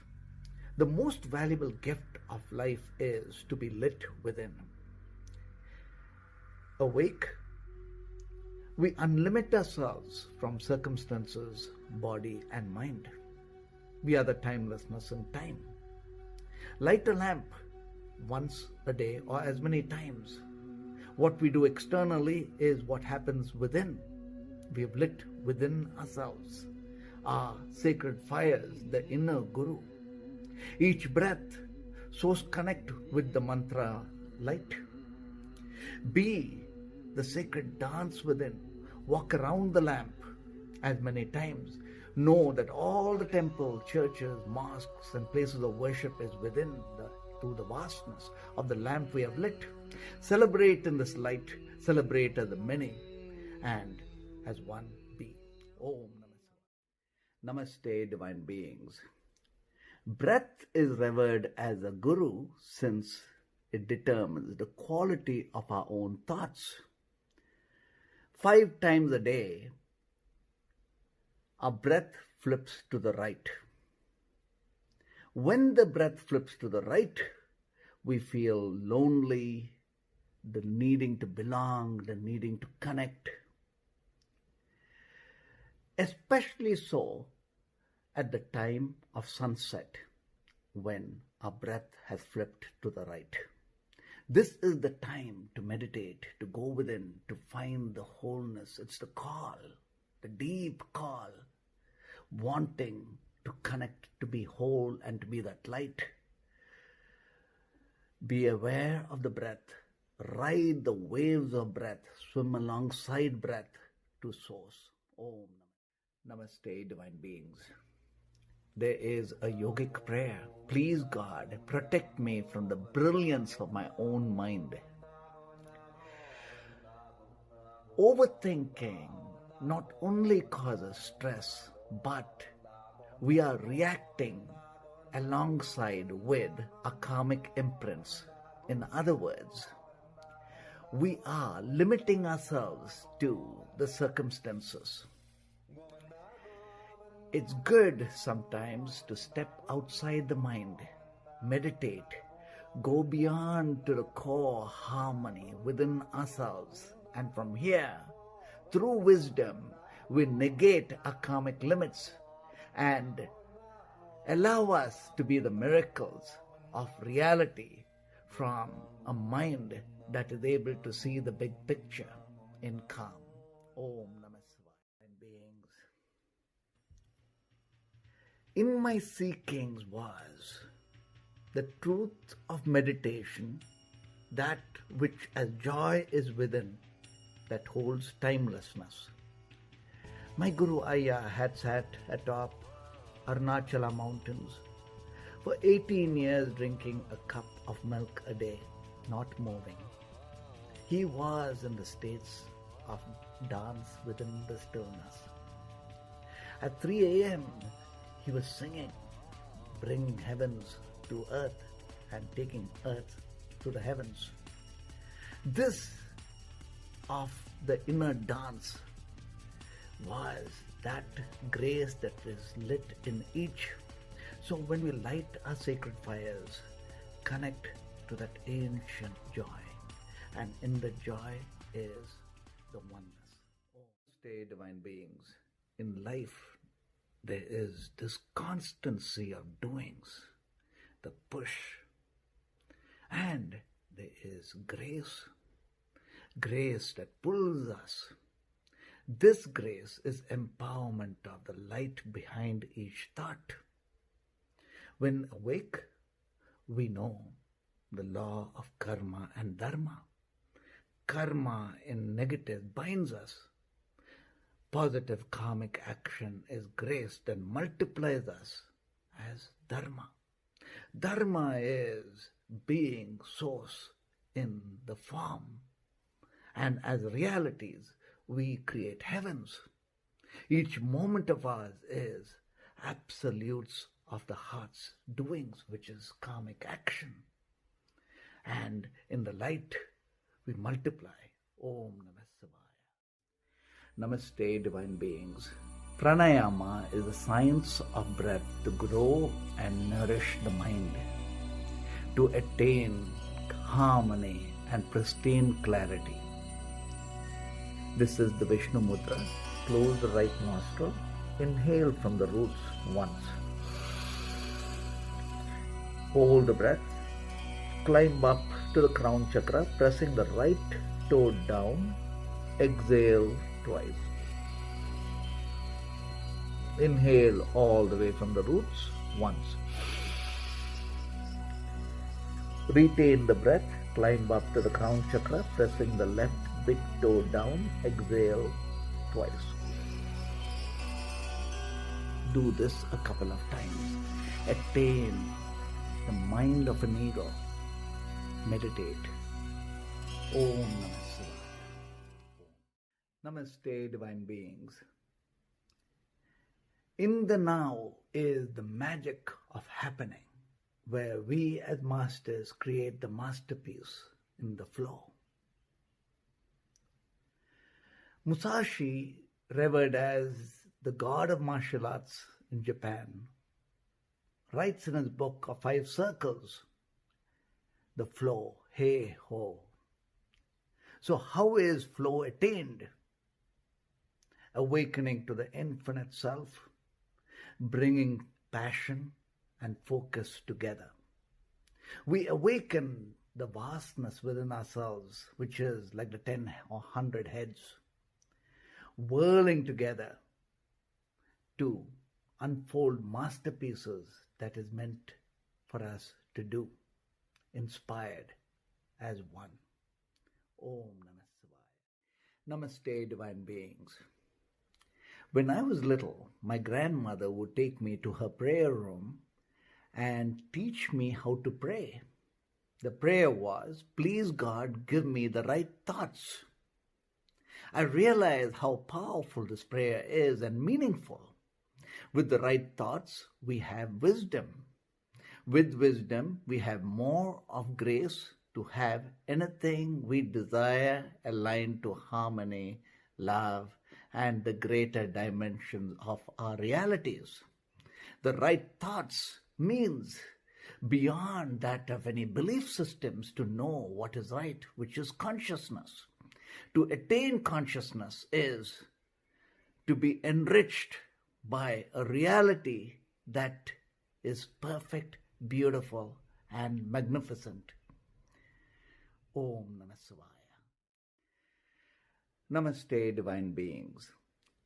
The most valuable gift of life is to be lit within. Awake, we unlimit ourselves from circumstances, body and mind. We are the timelessness in time. Light a lamp once a day or as many times. What we do externally is what happens within. We have lit within ourselves our sacred fires, the inner Guru. Each breath, source connect with the mantra light. Be the sacred dance within. Walk around the lamp as many times. Know that all the temples, churches, mosques and places of worship is within through the vastness of the lamp we have lit. Celebrate in this light. Celebrate as the many and as one be. Om Namaste. Namaste, divine beings. Breath is revered as a Guru since it determines the quality of our own thoughts. 5 times a day, our breath flips to the right. When the breath flips to the right, we feel lonely, the needing to belong, the needing to connect. Especially so at the time of sunset, when our breath has flipped to the right. This is the time to meditate, to go within, to find the wholeness. It's the call, the deep call, wanting to connect, to be whole and to be that light. Be aware of the breath. Ride the waves of breath. Swim alongside breath to source. Om Namaste, divine beings. There is a yogic prayer. Please God, protect me from the brilliance of my own mind. Overthinking not only causes stress, but we are reacting alongside with our karmic imprints. In other words, we are limiting ourselves to the circumstances. It's good sometimes to step outside the mind, meditate, go beyond to the core harmony within ourselves, and from here, through wisdom, we negate our karmic limits and allow us to be the miracles of reality from a mind that is able to see the big picture in calm. Om Namah Shivaya. Beings. In my seekings was the truth of meditation, that which as joy is within, that holds timelessness. My Guru Ayya had sat atop Arunachala mountains for 18 years drinking a cup of milk a day, not moving. He was in the states of dance within the stillness. At 3 a.m., he was singing, bringing heavens to earth and taking earth to the heavens. This of the inner dance was that grace that is lit in each. So when we light our sacred fires, connect to that ancient joy, and in the joy is the oneness. Stay divine beings. In life, there is this constancy of doings, the push, and there is grace that pulls us. This grace is empowerment of the light behind each thought. When awake, we know the law of karma and dharma. Karma in negative binds us. Positive karmic action is grace that multiplies us as dharma. Dharma is being source in the form, and as realities we create heavens. Each moment of ours is absolutes of the heart's doings, which is karmic action. And in the light we multiply. Om Namah Shivaya. Namaste, divine beings. Pranayama is the science of breath to grow and nourish the mind, to attain harmony and pristine clarity. This is the Vishnu Mudra. Close the right nostril. Inhale from the roots once. Hold the breath. Climb up to the crown chakra, pressing the right toe down. Exhale twice. Inhale all the way from the roots once. Retain the breath. Climb up to the crown chakra, pressing the left big toe down. Exhale twice. Do this a couple of times. Attain the mind of an ego. Meditate. Om Namah Shivaya. Namaste, divine beings. In the now is the magic of happening, where we as masters create the masterpiece in the flow. Musashi, revered as the god of martial arts in Japan, writes in his book of 5 circles, the flow, hey ho. So how is flow attained? Awakening to the infinite self, bringing passion and focus together. We awaken the vastness within ourselves, which is like the 10 or 100 heads, whirling together to unfold masterpieces that is meant for us to do, inspired as one. Om Namah Shivaya. Namaste, divine beings. When I was little, my grandmother would take me to her prayer room and teach me how to pray. The prayer was, please God, give me the right thoughts. I realize how powerful this prayer is and meaningful. With the right thoughts, we have wisdom. With wisdom, we have more of grace to have anything we desire aligned to harmony, love, and the greater dimensions of our realities. The right thoughts means beyond that of any belief systems to know what is right, which is consciousness. To attain consciousness is to be enriched by a reality that is perfect, beautiful, and magnificent. Om Namah Shivaya. Namaste, divine beings.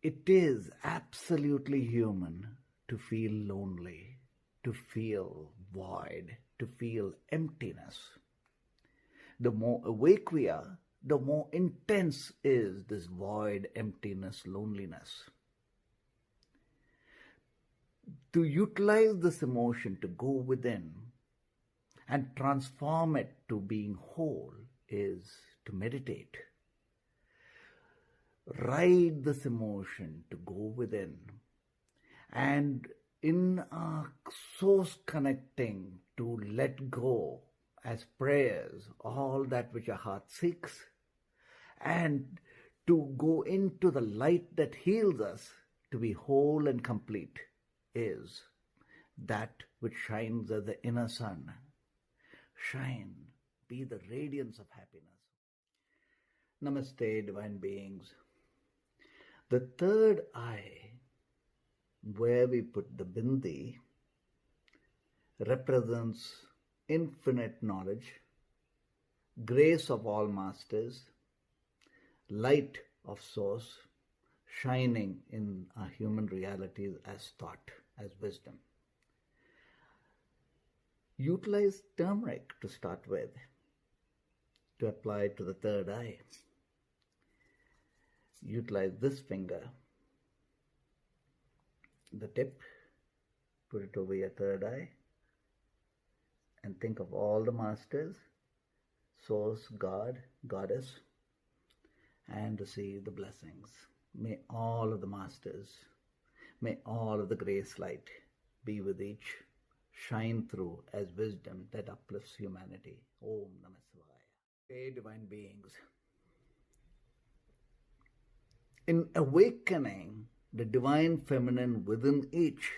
It is absolutely human to feel lonely, to feel void, to feel emptiness. The more awake we are, the more intense is this void, emptiness, loneliness. To utilize this emotion to go within and transform it to being whole is to meditate. Ride this emotion to go within, and in our source connecting to let go as prayers all that which our heart seeks, and to go into the light that heals us to be whole and complete is that which shines as the inner sun. Shine, be the radiance of happiness. Namaste, divine beings. The third eye, where we put the bindi, represents infinite knowledge, grace of all masters, light of source, shining in our human realities as thought, as wisdom. Utilize turmeric to start with, to apply to the third eye. Utilize this finger, the tip, put it over your third eye, and think of all the masters, source, God, goddess, and receive the blessings. May all of the masters, may all of the grace light be with each, shine through as wisdom that uplifts humanity. Om Namah Shivaya. Hey, divine beings. In awakening the divine feminine within each,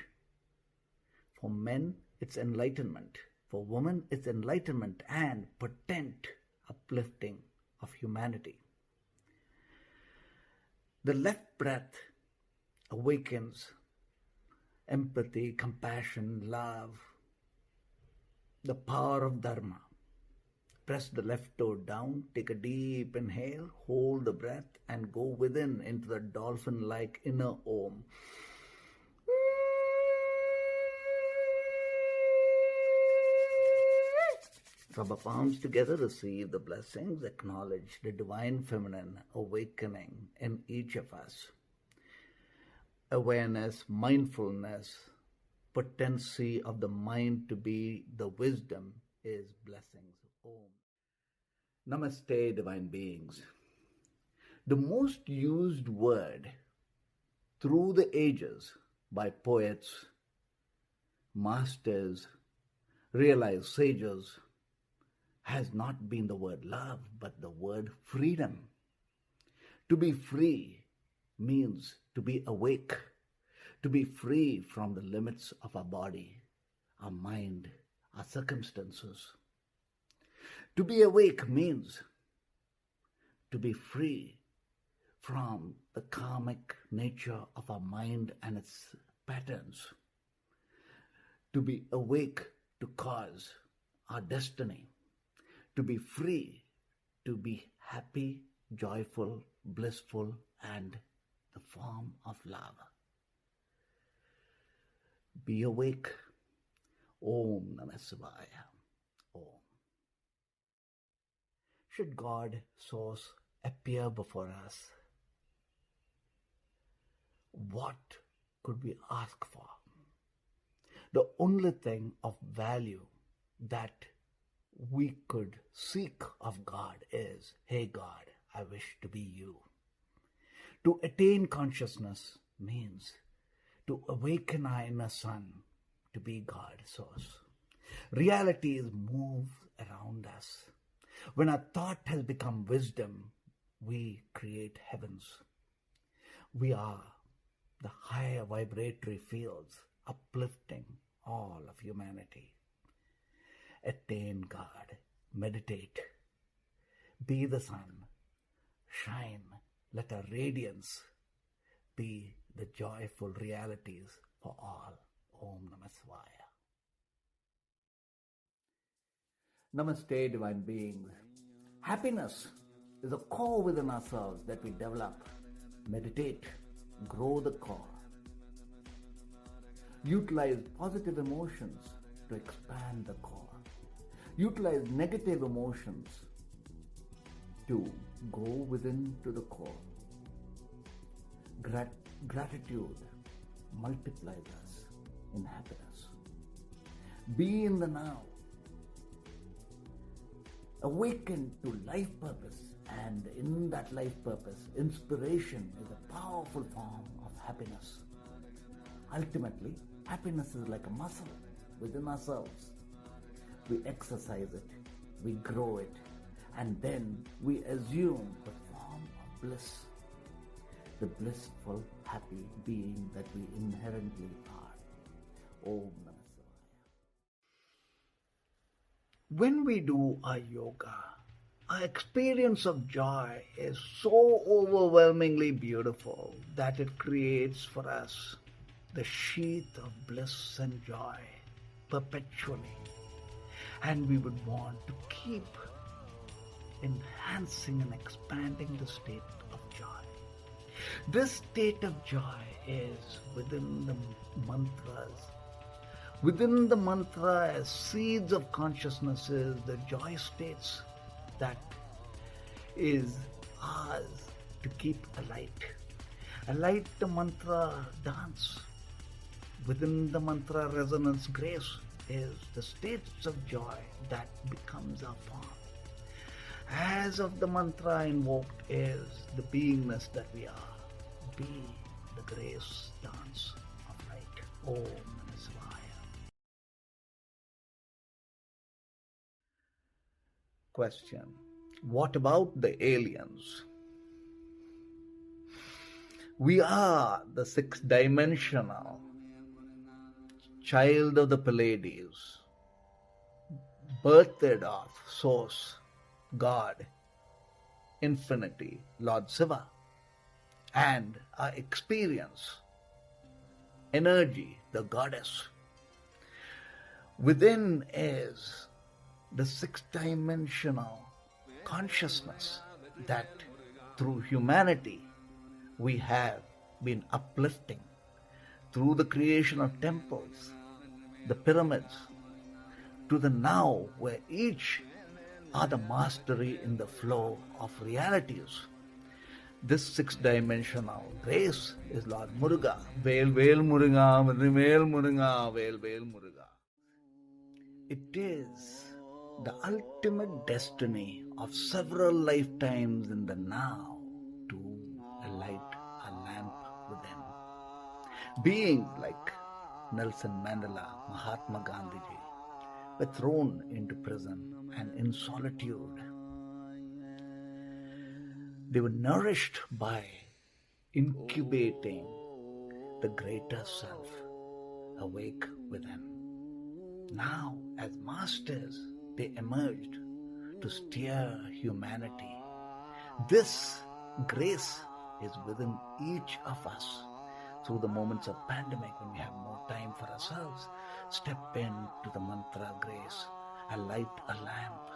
for men it's enlightenment, for women it's enlightenment and potent uplifting of humanity. The left breath awakens empathy, compassion, love, the power of Dharma. Press the left toe down, take a deep inhale, hold the breath, and go within into the dolphin-like inner Om. Rub our palms together, receive the blessings, acknowledge the divine feminine awakening in each of us. Awareness, mindfulness, potency of the mind to be the wisdom is blessings. Om. Namaste, divine beings. The most used word through the ages by poets, masters, realized sages has not been the word love, but the word freedom. To be free means to be awake, to be free from the limits of our body, our mind, our circumstances. To be awake means to be free from the karmic nature of our mind and its patterns. To be awake to cause our destiny. To be free, to be happy, joyful, blissful, and the form of love. Be awake. Om Namah Shivaya. Om. Should God, Source, appear before us, what could we ask for? The only thing of value that we could seek of God is, hey God, I wish to be you. To attain consciousness means to awaken our inner sun, to be God source. Reality is moved around us. When our thought has become wisdom, we create heavens. We are the higher vibratory fields uplifting all of humanity. Attain God, meditate, be the sun, shine, let our radiance be the joyful realities for all. Om Namah Shivaya. Namaste, divine beings. Happiness is a core within ourselves that we develop, meditate, grow the core. Utilize positive emotions to expand the core. Utilize negative emotions to go within to the core. Gratitude multiplies us in happiness. Be in the now. Awaken to life purpose, and in that life purpose, inspiration is a powerful form of happiness. Ultimately, happiness is like a muscle within ourselves. We exercise it, we grow it, and then we assume the form of bliss, the blissful, happy being that we inherently are. Om Namah Shivaya. When we do our yoga, our experience of joy is so overwhelmingly beautiful that it creates for us the sheath of bliss and joy perpetually. And we would want to keep enhancing and expanding the state of joy. This state of joy is within the mantras. Within the mantra, as seeds of consciousness, is the joy states that is ours to keep alight. Alight the mantra dance. Within the mantra resonance grace is the states of joy that becomes our form. As of the mantra invoked is the beingness that we are. Be the grace dance of light. Om Namah Shivaya. Question: what about the aliens? We are the six-dimensional child of the Pleiades, birthed of Source, God, Infinity, Lord Shiva, and our experience, energy, the Goddess. Within is the six-dimensional consciousness that through humanity we have been uplifting through the creation of temples, the pyramids, to the now where each are the mastery in the flow of realities. This six-dimensional grace is Lord Muruga. Vel Vel Muruga, Vel Muruga, Vel Vel Muruga. It is the ultimate destiny of several lifetimes in the now to light a lamp within. Beings like Nelson Mandela, Mahatma Gandhiji were thrown into prison and in solitude. They were nourished by incubating the greater self awake within. Now, as masters, they emerged to steer humanity. This grace is within each of us. Through the moments of pandemic, when we have more time for ourselves, step into the mantra grace, light a lamp,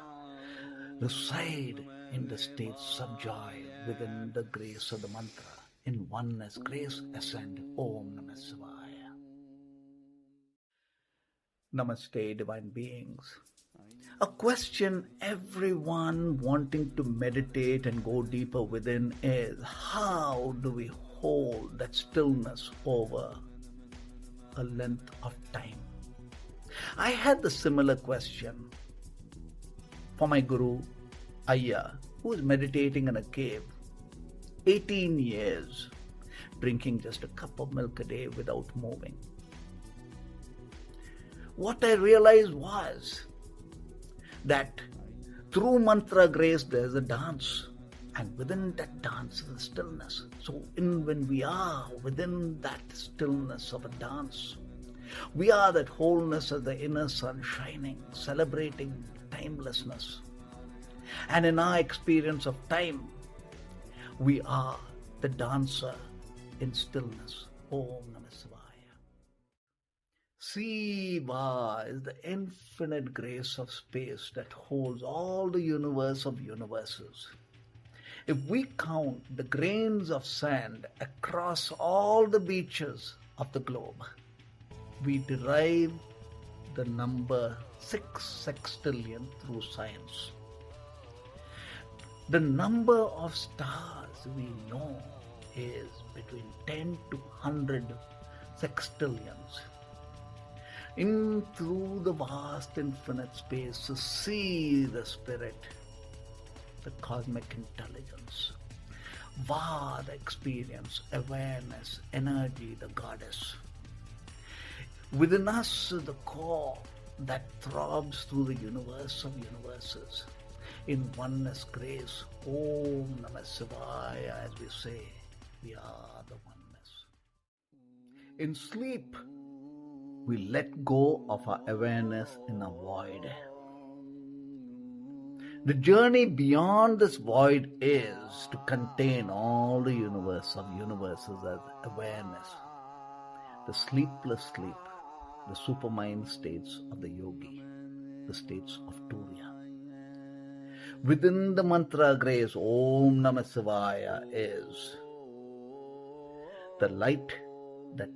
reside in the states of joy within the grace of the mantra. In oneness, grace ascend. Om Namah Shivaya. Namaste, divine beings. A question everyone wanting to meditate and go deeper within is, how do we hold that stillness over a length of time? I had the similar question for my guru, Ayya, who was meditating in a cave 18 years, drinking just a cup of milk a day without moving. What I realized was that through mantra grace there's a dance, and within that dance is a stillness. So when we are within that stillness of a dance, we are that wholeness of the inner sun shining, celebrating timelessness. And in our experience of time, we are the dancer in stillness. Om Namah Shivaya. Siva is the infinite grace of space that holds all the universe of universes. If we count the grains of sand across all the beaches of the globe, we derive the number 6 sextillion through science. The number of stars we know is between 10 to 100 sextillions. In through the vast infinite space to see the spirit, the cosmic intelligence, the experience, awareness, energy, the goddess. Within us is the core that throbs through the universe of universes. In oneness grace, Om Namah Shivaya, as we say, we are the oneness. In sleep, we let go of our awareness in a void. The journey beyond this void is to contain all the universe of universes as awareness. The sleepless sleep, the supermind states of the yogi, the states of Turiya. Within the mantra grace, Om Namah Shivaya, is the light that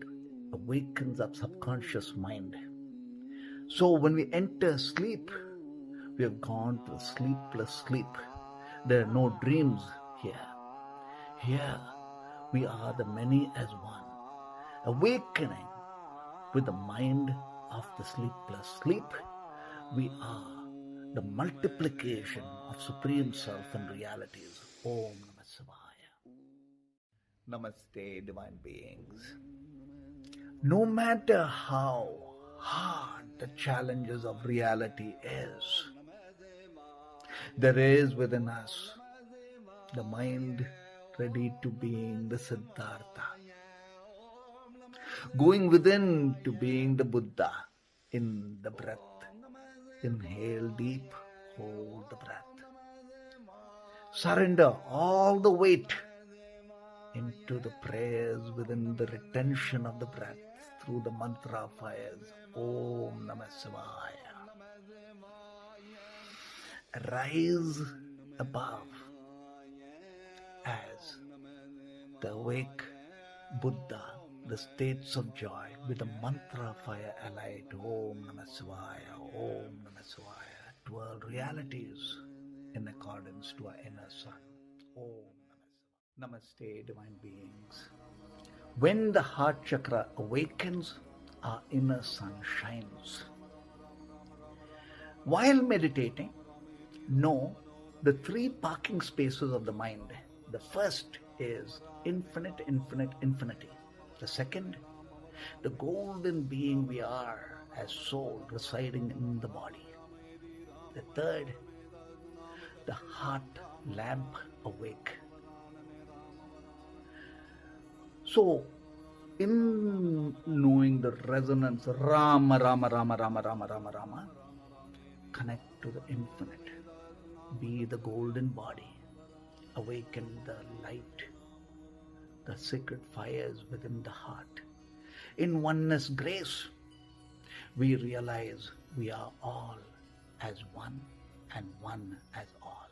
awakens our subconscious mind. So when we enter sleep, we have gone to a sleepless sleep. There are no dreams here. Here we are the many as one, awakening with the mind of the sleepless sleep. We are the multiplication of Supreme Self and realities. Om Namah Shivaya. Namaste, divine beings. No matter how hard the challenges of reality is, there is within us the mind ready to being the Siddhartha, going within to being the Buddha in the breath. Inhale deep, hold the breath. Surrender all the weight into the prayers within the retention of the breath through the mantra fires. Om Namah Shivaya. Rise above as the awake Buddha, the states of joy, with the mantra fire allied. Om Namah Shivaya, Om Namah Shivaya, to all realities in accordance to our inner sun. Om Namah Shivaya. Namaste, divine beings. When the heart chakra awakens, our inner sun shines. While meditating, know the 3 parking spaces of the mind. The first is infinite, infinite, infinity. The second, the golden being we are as soul residing in the body. The third, the heart lamp awake. So, in knowing the resonance, Rama, Rama, Rama, Rama, Rama, Rama, Rama, connect to the infinite. Be the golden body. Awaken the light, the sacred fires within the heart. In oneness grace, we realize we are all as one and one as all.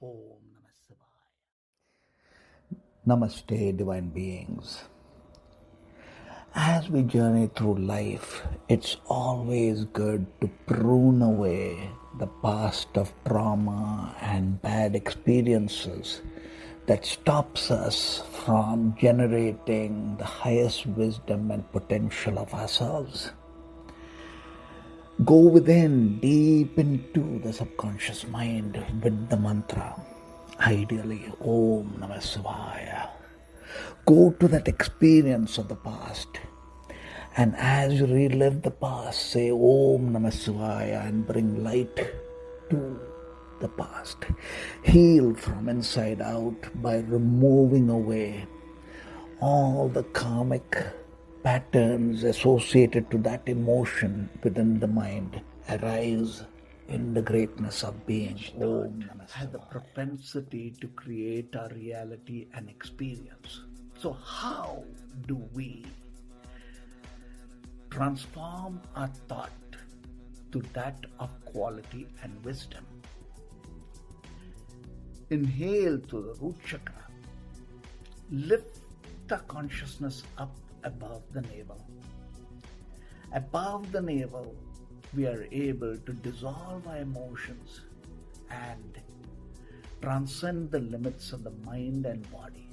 Om Namah Shivaya. Namaste, divine beings. As we journey through life, it's always good to prune away the past of trauma and bad experiences that stops us from generating the highest wisdom and potential of ourselves. Go within, deep into the subconscious mind with the mantra. Ideally, Om Namah Shivaya. Go to that experience of the past. And as you relive the past, say Om Namah Shivaya and bring light to the past. Heal from inside out by removing away all the karmic patterns associated to that emotion within the mind. Arise in the greatness of being. Om Namah Shivaya. Has the propensity to create our reality and experience. So how do we transform our thought to that of quality and wisdom? Inhale to the root chakra. Lift the consciousness up above the navel. Above the navel, we are able to dissolve our emotions and transcend the limits of the mind and body.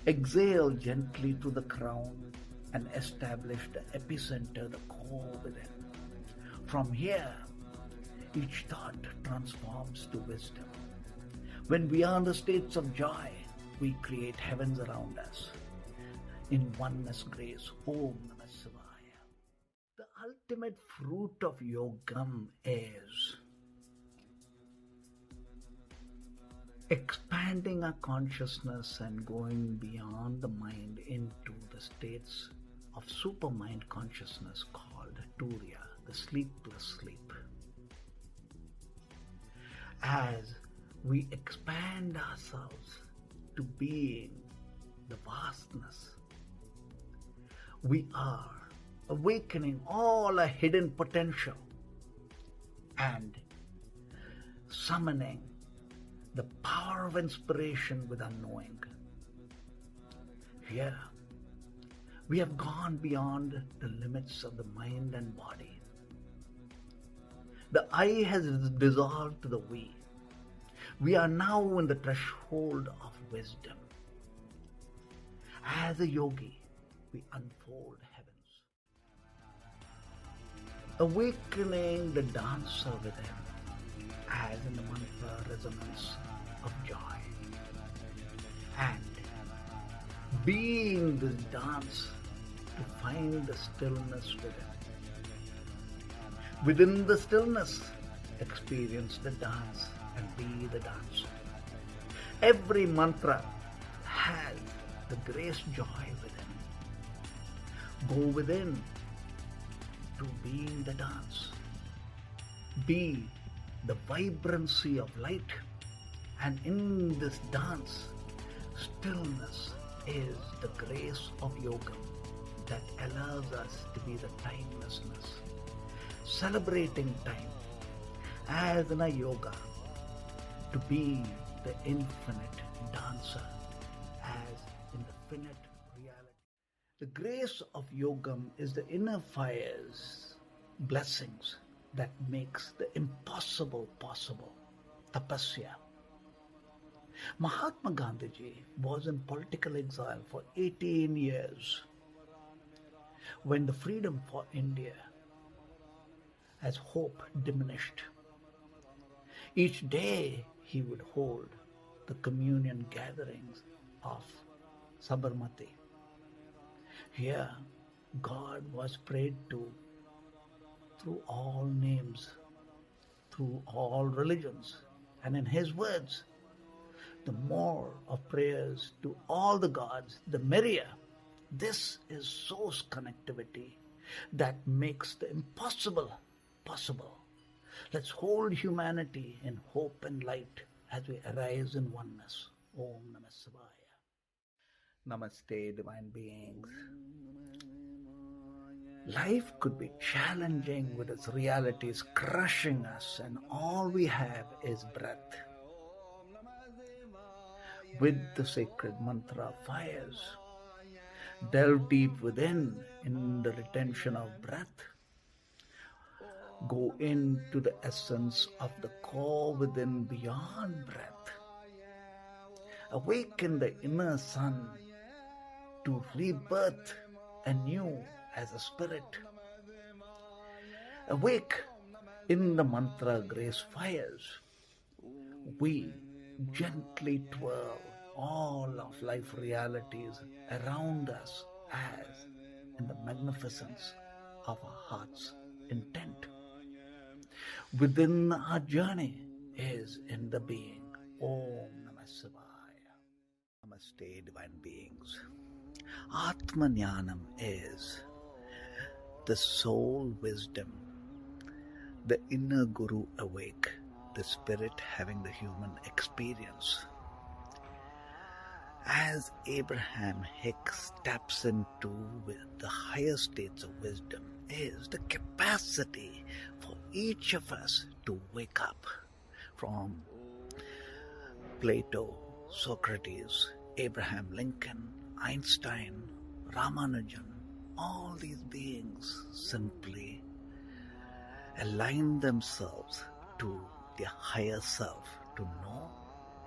Exhale gently to the crown and establish the epicenter, the core within. From here, each thought transforms to wisdom. When we are in the states of joy, we create heavens around us. In oneness grace, Om Namah Shivaya. The ultimate fruit of yogam is expanding our consciousness and going beyond the mind into the states of supermind consciousness called Turiya, the sleepless sleep. As we expand ourselves to being the vastness, we are awakening all our hidden potential and summoning the power of inspiration with unknowing. Here, we have gone beyond the limits of the mind and body. The I has dissolved to the we. We are now in the threshold of wisdom. As a yogi, we unfold heavens. Awakening the dancer within, as in the mantra resonance of joy. And being this dance to find the stillness within. Within the stillness, experience the dance and be the dancer. Every mantra has the grace joy within. Go within to being the dance. Be the vibrancy of light, and in this dance, stillness is the grace of yoga that allows us to be the timelessness, celebrating time, as in a yoga, to be the infinite dancer, as in the finite reality. The grace of yogam is the inner fire's blessings that makes the impossible possible, tapasya. Mahatma Gandhiji was in political exile for 18 years. When the freedom for India as hope diminished, each day he would hold the communion gatherings of Sabarmati. Here, God was prayed to through all names, through all religions, and in his words, the more of prayers to all the gods, the merrier. This is source connectivity that makes the impossible possible. Let's hold humanity in hope and light as we arise in oneness. Om Namah Shivaya. Namaste, divine beings. Life could be challenging with its realities crushing us, and all we have is breath. With the sacred mantra fires, delve deep within in the retention of breath. Go into the essence of the core within beyond breath. Awaken the inner sun to rebirth anew as a spirit. Awake in the mantra grace fires. we gently twirl all of life realities around us as in the magnificence of our heart's intent. Within our journey is in the being. Om Namah Shivaya. Namaste, divine beings. Atmanyanam is the soul wisdom, the inner guru awake, the spirit having the human experience. As Abraham Hicks taps into the higher states of wisdom is the capacity for each of us to wake up from Plato, Socrates, Abraham Lincoln, Einstein, Ramanujan. All these beings simply align themselves to their higher self to know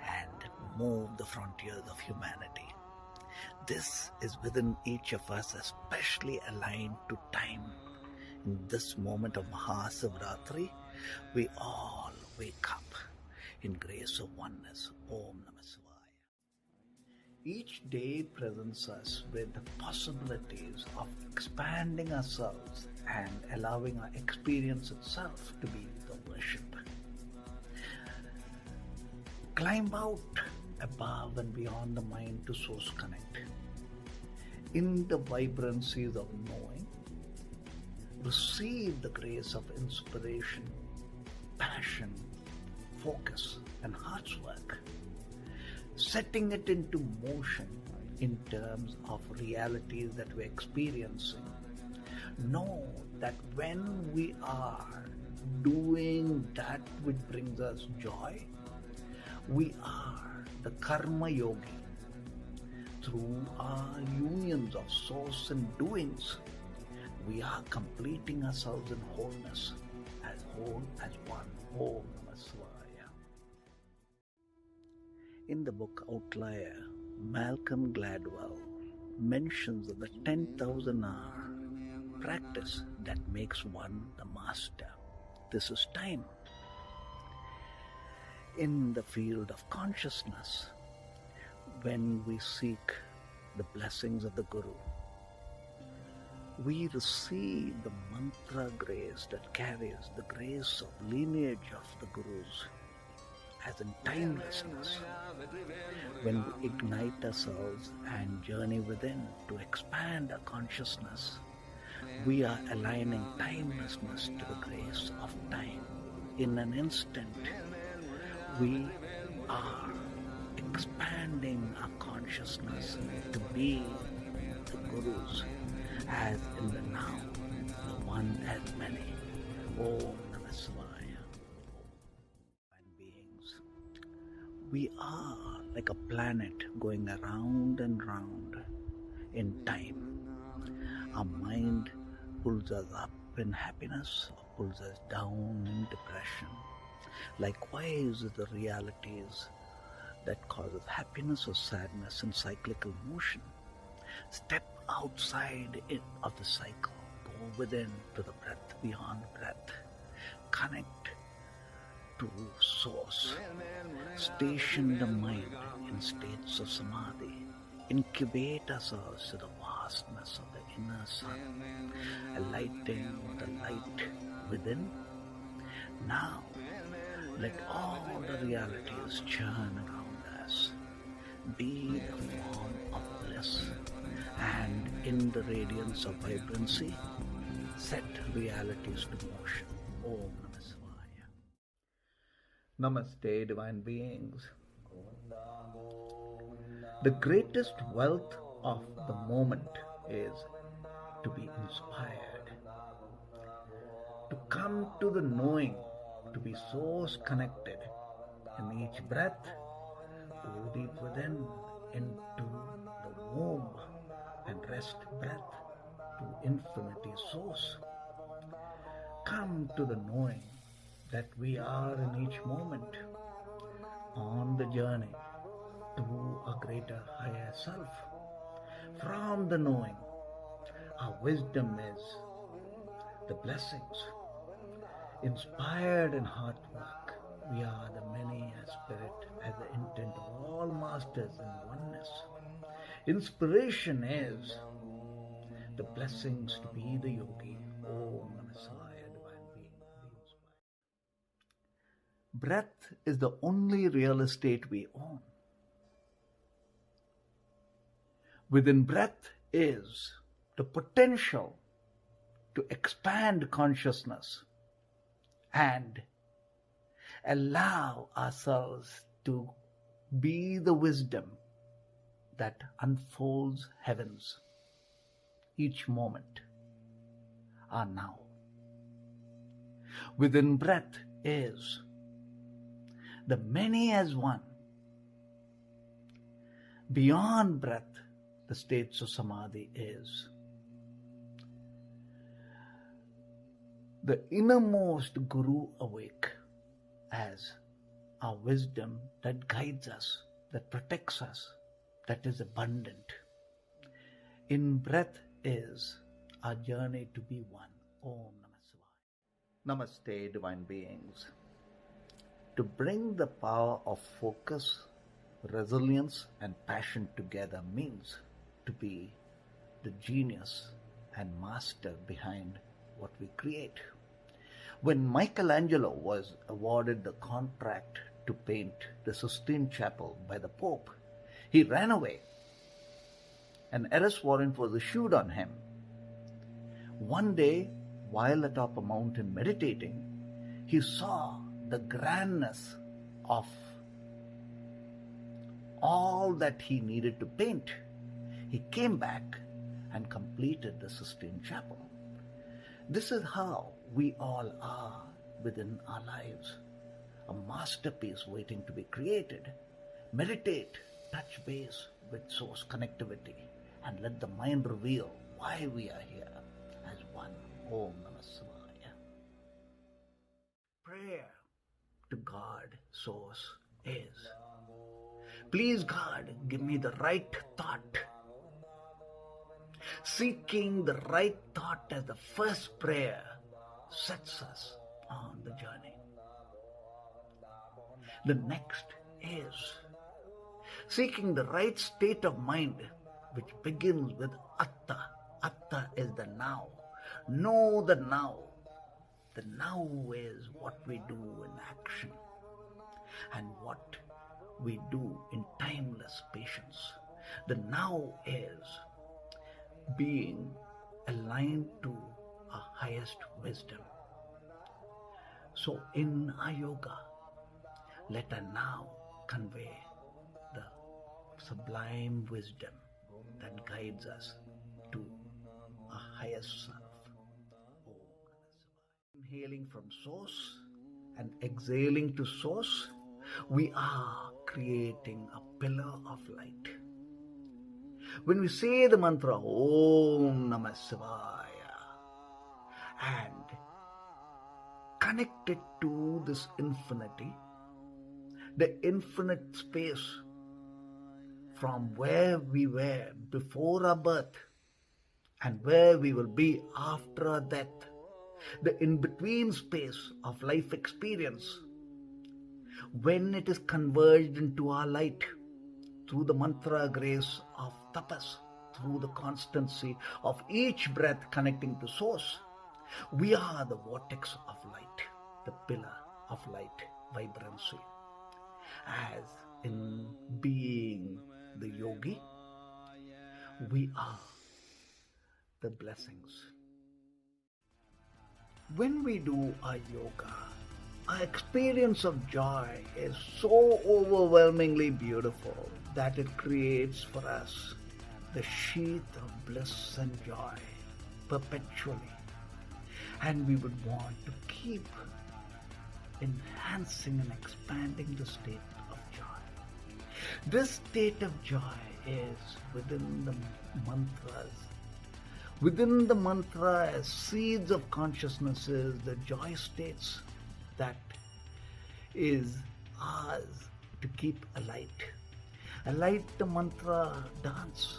and move the frontiers of humanity. This is within each of us, especially aligned to time. In this moment of Mahasivratri, we all wake up in grace of oneness. Om Namah Shivaya. Each day presents us with the possibilities of expanding ourselves and allowing our experience itself to be the worship. Climb out above and beyond the mind to source connect. In the vibrancies of knowing, receive the grace of inspiration, passion, focus, and heart's work, setting it into motion in terms of realities that we're experiencing. Know that when we are doing that which brings us joy, we are the karma yogi. Through our unions of source and doings, we are completing ourselves in wholeness, as whole as one. Om Namah Shivaya. In the book Outlier, Malcolm Gladwell mentions of the 10,000 hour practice that makes one the master. This is time. In the field of consciousness, when we seek the blessings of the Guru, we receive the mantra grace that carries the grace of lineage of the Gurus as in timelessness. When we ignite ourselves and journey within to expand our consciousness, we are aligning timelessness to the grace of time. In an instant, we are expanding our consciousness to be the Gurus as in the now, the one as many. Om Namah Shivaya. Divine beings, we are like a planet going around and round in time. Our mind pulls us up in happiness or pulls us down in depression. Likewise, the realities that causes happiness or sadness in cyclical motion. Step outside of the cycle. Go within to the breath, beyond breath. Connect to source. Station the mind in states of samadhi. Incubate ourselves to the vastness of the inner sun, lighting the light within. Now, let all the realities churn around us. Be the form of bliss, and in the radiance of vibrancy, set realities to motion. Om Namah Shivaya. Namaste, divine beings. The greatest wealth of the moment is to be inspired, to come to the knowing, to be source connected. In each breath, go deep within into the womb and rest breath to infinity source. Come to the knowing that we are in each moment on the journey to a greater higher self. From the knowing, our wisdom is the blessings. Inspired in heart work, we are the many aspirants. masters in oneness. Inspiration is the blessings to be the yogi. Om Namah Shivaya, divine being. Be inspired. Breath is the only real estate we own. Within breath is the potential to expand consciousness and allow ourselves to be the wisdom that unfolds heavens. Each moment are now. Within breath is the many as one. Beyond breath, the states of samadhi is the innermost Guru awake as our wisdom that guides us, that protects us, that is abundant. In breath is our journey to be one. Om Namah Shivaya. Namaste, divine beings. To bring the power of focus, resilience, and passion together means to be the genius and master behind what we create. When Michelangelo was awarded the contract to paint the Sistine Chapel by the Pope, he ran away. An arrest warrant was issued on him. One day, while atop a mountain meditating, he saw the grandness of all that he needed to paint. He came back and completed the Sistine Chapel. This is how we all are within our lives. A masterpiece waiting to be created. Meditate, touch base with source connectivity, and let the mind reveal why we are here as one. Om Namah Shivaya. Prayer to God, source, is, please God, give me the right thought. Seeking the right thought as the first prayer sets us on the journey. The next is seeking the right state of mind, which begins with Atta. Atta is the now. Know the now. The now is what we do in action and what we do in timeless patience. The now is being aligned to our highest wisdom. So in our yoga, let us now convey the sublime wisdom that guides us to our highest self. Inhaling from source and exhaling to source, we are creating a pillar of light. When we say the mantra Om Namah Shivaya and connect it to this infinity, the infinite space from where we were before our birth and where we will be after our death, the in-between space of life experience, when it is converged into our light through the mantra grace of tapas, through the constancy of each breath connecting to source, we are the vortex of light, the pillar of light vibrancy. As in being the yogi, we are the blessings. When we do our yoga, our experience of joy is so overwhelmingly beautiful that it creates for us the sheath of bliss and joy perpetually. And we would want to keep enhancing and expanding the state of joy. This state of joy is within the mantras. Within the mantra, as seeds of consciousnesses, the joy states that is ours to keep alight. Alight the mantra dance.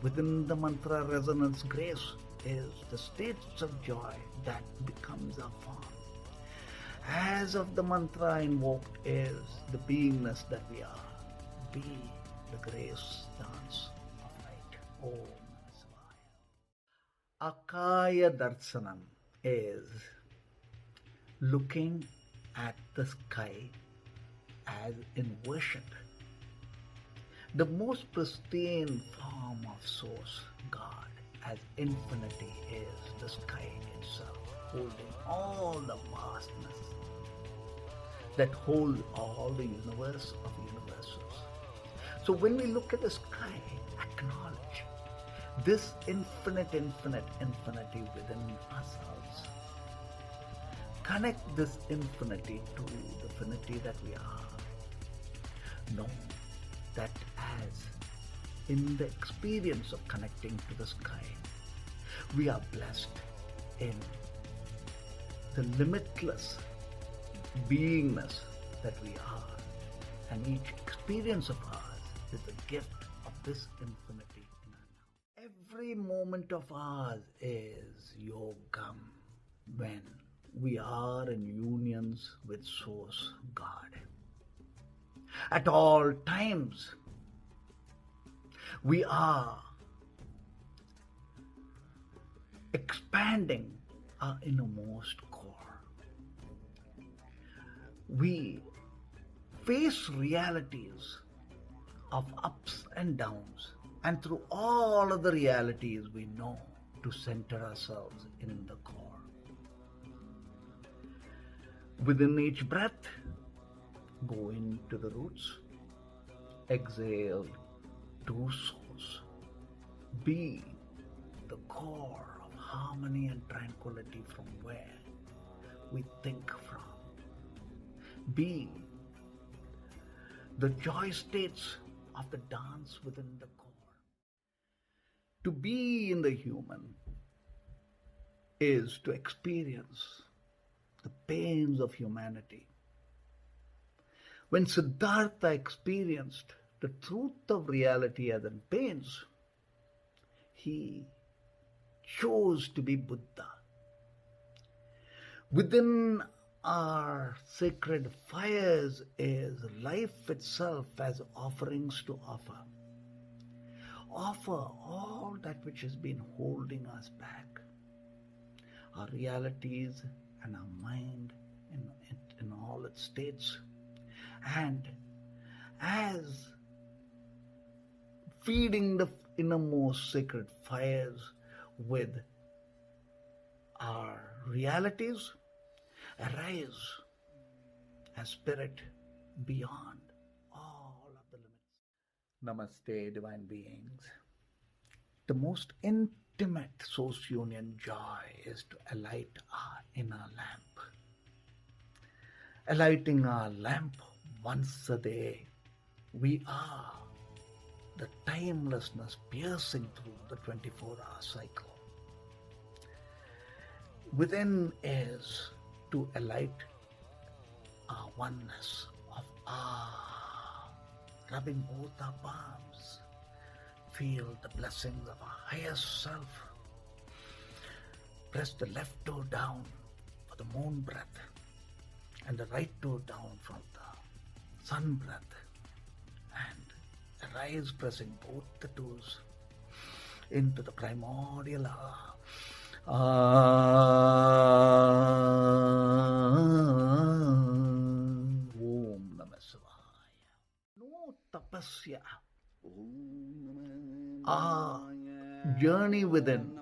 Within the mantra resonance grace is the states of joy that becomes our form. As of the mantra invoked is the beingness that we are. be the grace dance of light. Om Namah Shivaya. Akaya Darsanam is looking at the sky as in worship. The most pristine form of Source, God, as infinity is the sky itself, holding all the vastness that holds all the universe of universes. So when we look at the sky, acknowledge this infinity within ourselves. Connect this infinity to the finity that we are. Know that as in the experience of connecting to the sky, we are blessed in the limitless beingness that we are, and each experience of ours is a gift of this infinity in our now. Every moment of ours is yogam when we are in unions with Source God. At all times, we are expanding our innermost core. We face realities of ups and downs, and through all of the realities we know to center ourselves in the core. Within each breath, go into the roots, exhale to Source. Be the core of harmony and tranquility from where we think from. Be the joy states of the dance within the core. To be in the human is to experience the pains of humanity. When Siddhartha experienced the truth of reality as in pains, he chose to be Buddha. Within our sacred fires is life itself as offerings to offer. Offer all that which has been holding us back, our realities and our mind in all its states. And as feeding the innermost sacred fires with our realities, arise as spirit beyond all of the limits. Namaste, divine beings. The most intimate source union joy is to alight our inner lamp. Alighting our lamp once a day, we are the timelessness piercing through the 24-hour cycle. Within is to alight our oneness of rubbing both our palms. Feel the blessings of our highest self. Press the left toe down for the moon breath and the right toe down from the sun breath, and arise pressing both the toes into the primordial Om Namah Shivaya. No tapasya. Our journey within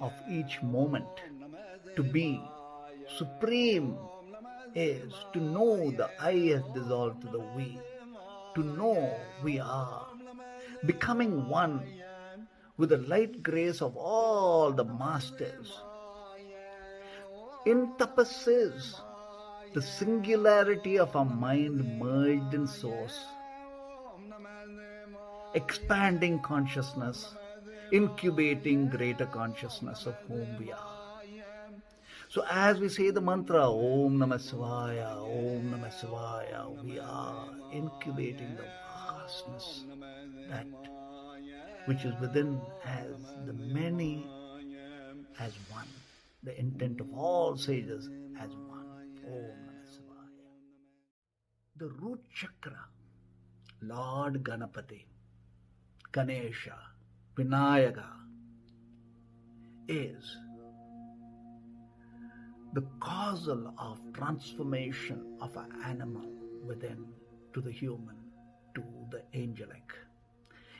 of each moment to be supreme is to know the I has dissolved to the we, to know we are becoming one with the light grace of all the masters. In tapas the singularity of our mind merged in Source, expanding consciousness, incubating greater consciousness of whom we are. So as we say the mantra, Om Namah Shivaya, Om Namah Shivaya, we are incubating the vastness that which is within as the many as one, the intent of all sages as one. Om Namah Shivaya. The root chakra Lord Ganapati, Ganesha, Vinayaka is the causal of transformation of an animal within to the human to the angelic.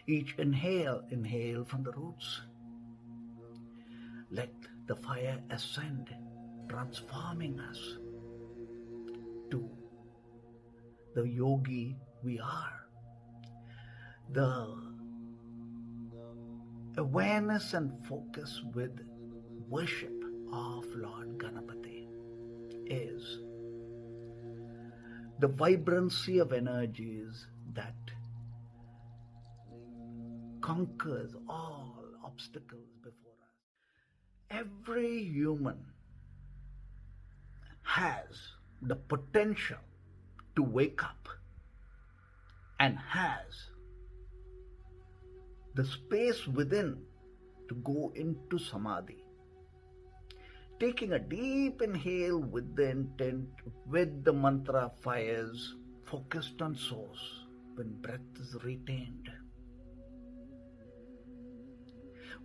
Each inhale from the roots. Let the fire ascend, transforming us to the yogi we are. The awareness and focus with worship of Lord Ganapati is the vibrancy of energies that conquers all obstacles before us. Every human has the potential to wake up and has the space within to go into samadhi. Taking a deep inhale with the intent, with the mantra fires focused on source, when breath is retained,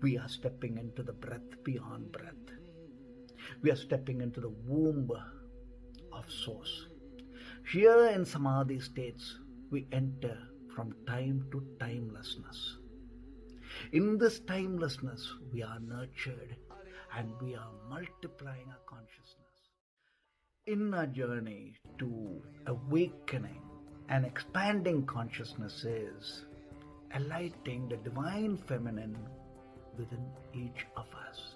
we are stepping into the breath beyond breath. We are stepping into the womb of source. Here in samadhi states, we enter from time to timelessness. In this timelessness, we are nurtured and we are multiplying our consciousness. In our journey to awakening and expanding consciousness is alighting the divine feminine within each of us.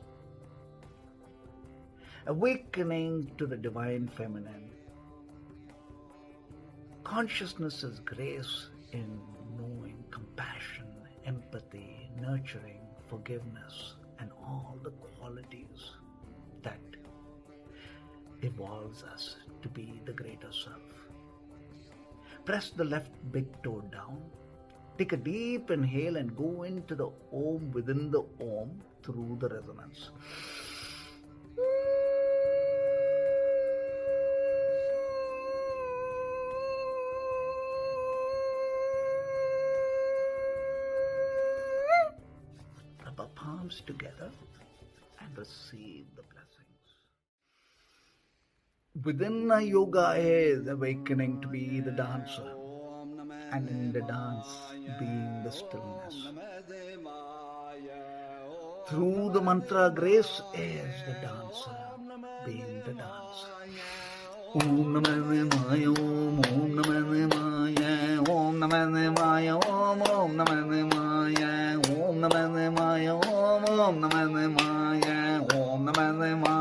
Awakening to the divine feminine. Consciousness is grace in knowing, compassion, empathy, nurturing, forgiveness, and all the qualities that evolves us to be the greater self. Press the left big toe down. Take a deep inhale and go into the Om within the Om through the resonance. Rub our palms together and receive the blessings. Within our yoga is awakening to be the dancer, and in the dance being the stillness. Through the mantra, grace is the dancer, being the dance. Om Namah Shivaya, Om Namah Shivaya, Om Namah Shivaya, Om Namah Shivaya, Om Namah Shivaya, Om Namah Shivaya, Om Namah Shivaya,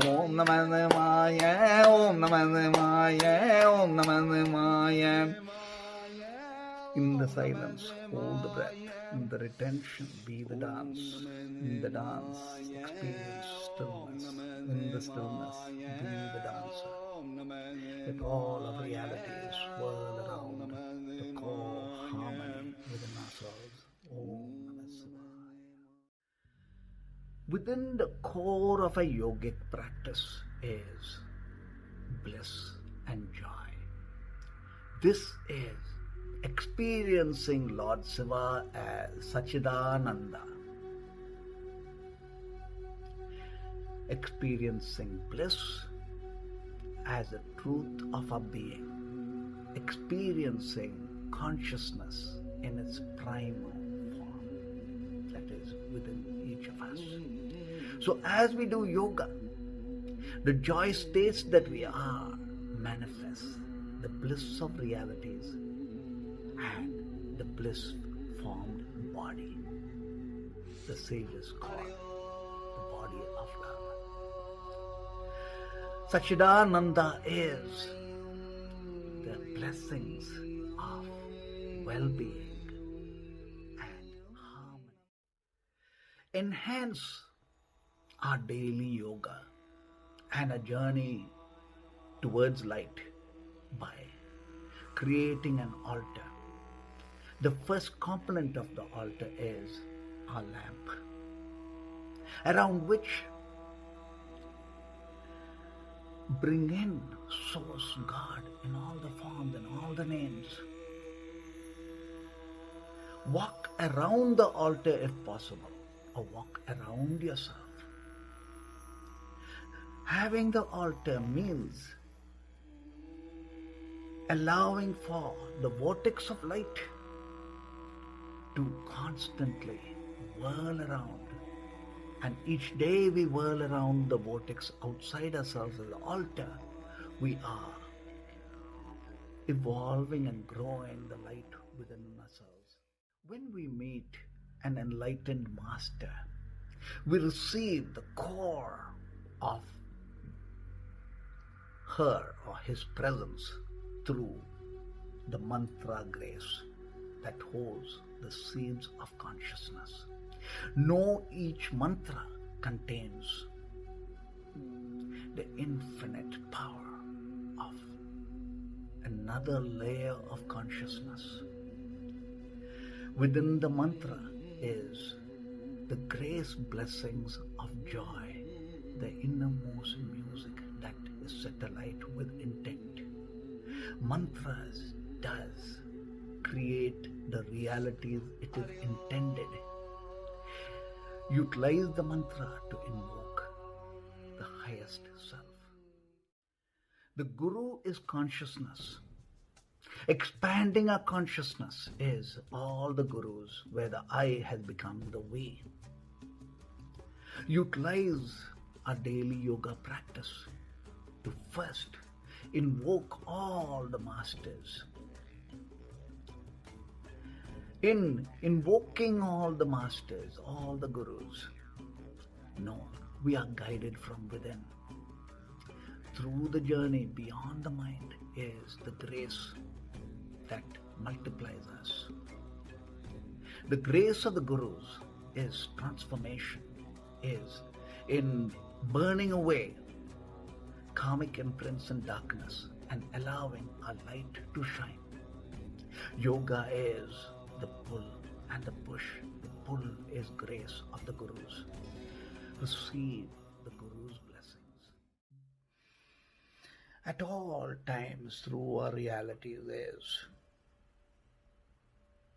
Om Namah Shivaya, Om Namah Shivaya, Om Namah Shivaya. In the silence, hold the breath. In the retention, be the dance. In the dance, experience stillness. In the stillness, be the dancer. Let all of reality swirl around the core harmony within ourselves. Om Namah Shivaya. Within the core of a yogic practice is bliss and joy. This is experiencing Lord Shiva as Satchidananda, experiencing bliss as the truth of our being, experiencing consciousness in its primal form that is within each of us. So as we do yoga, the joy states that we are manifest, the bliss of realities and the bliss formed body. The sages call the body of love. Satchidananda is the blessings of well-being and harmony. Enhance our daily yoga and a journey towards light by creating an altar. The first component of the altar is our lamp, around which bring in Source God in all the forms and all the names. Walk around the altar if possible, or walk around yourself. Having the altar means allowing for the vortex of light to constantly whirl around. And each day we whirl around the vortex outside ourselves as the altar, we are evolving and growing the light within ourselves. When we meet an enlightened master, we receive the core of her or his presence through the mantra grace that holds the seeds of consciousness. Know each mantra contains the infinite power of another layer of consciousness. Within the mantra is the grace blessings of joy, the innermost music that is set alight with intent. Mantras does create the realities it is intended. Utilize the mantra to invoke the highest self. The Guru is consciousness. Expanding our consciousness is all the Gurus, where the I has become the we. Utilize our daily yoga practice to first invoke all the masters. In invoking all the masters, all the Gurus, no, we are guided from within. Through the journey beyond the mind is the grace that multiplies us. The grace of the Gurus is transformation, is in burning away karmic imprints and darkness and allowing our light to shine. Yoga is the pull and the push. The pull is grace of the Gurus. Receive the Guru's blessings. At all times through our realities is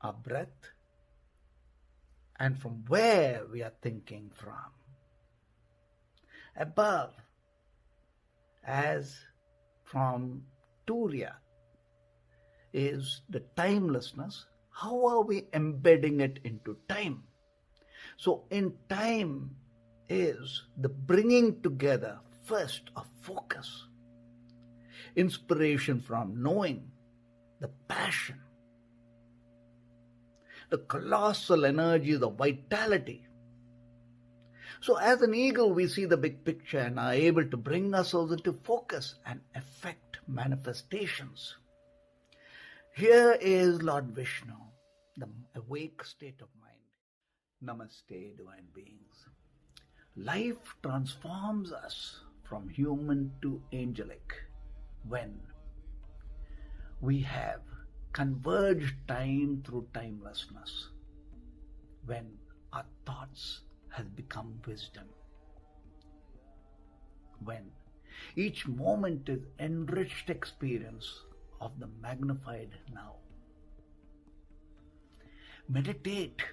our breath and from where we are thinking from. Above, as from Turiya, is the timelessness. How are we embedding it into time? So in time is the bringing together first of focus, inspiration from knowing, the passion, the colossal energy, the vitality. So as an eagle, we see the big picture and are able to bring ourselves into focus and affect manifestations. Here is Lord Vishnu, the awake state of mind. Namaste, divine beings. Life transforms us from human to angelic when we have converged time through timelessness, when our thoughts have become wisdom, when each moment is enriched experience of the magnified now. Meditate,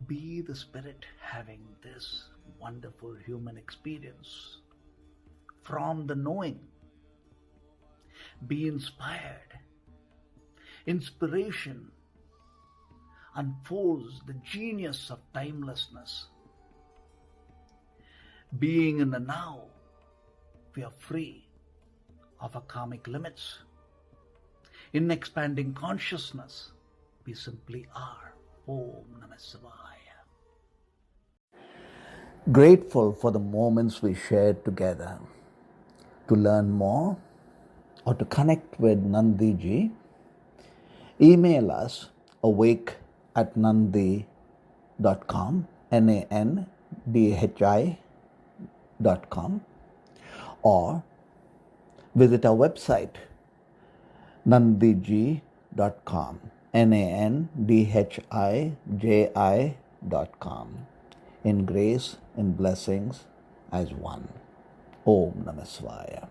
be the spirit having this wonderful human experience from the knowing. Be inspired. Inspiration unfolds the genius of timelessness. Being in the now, we are free of our karmic limits. In expanding consciousness, we simply are. Om Namah Shivaya. Grateful for the moments we shared together. To learn more or to connect with Nandhiji, email us awake@nandhi.com, NANDHI.com, or visit our website nandhiji.com, NANDHIJI.com. In grace and blessings as one. Om Namah Shivaya.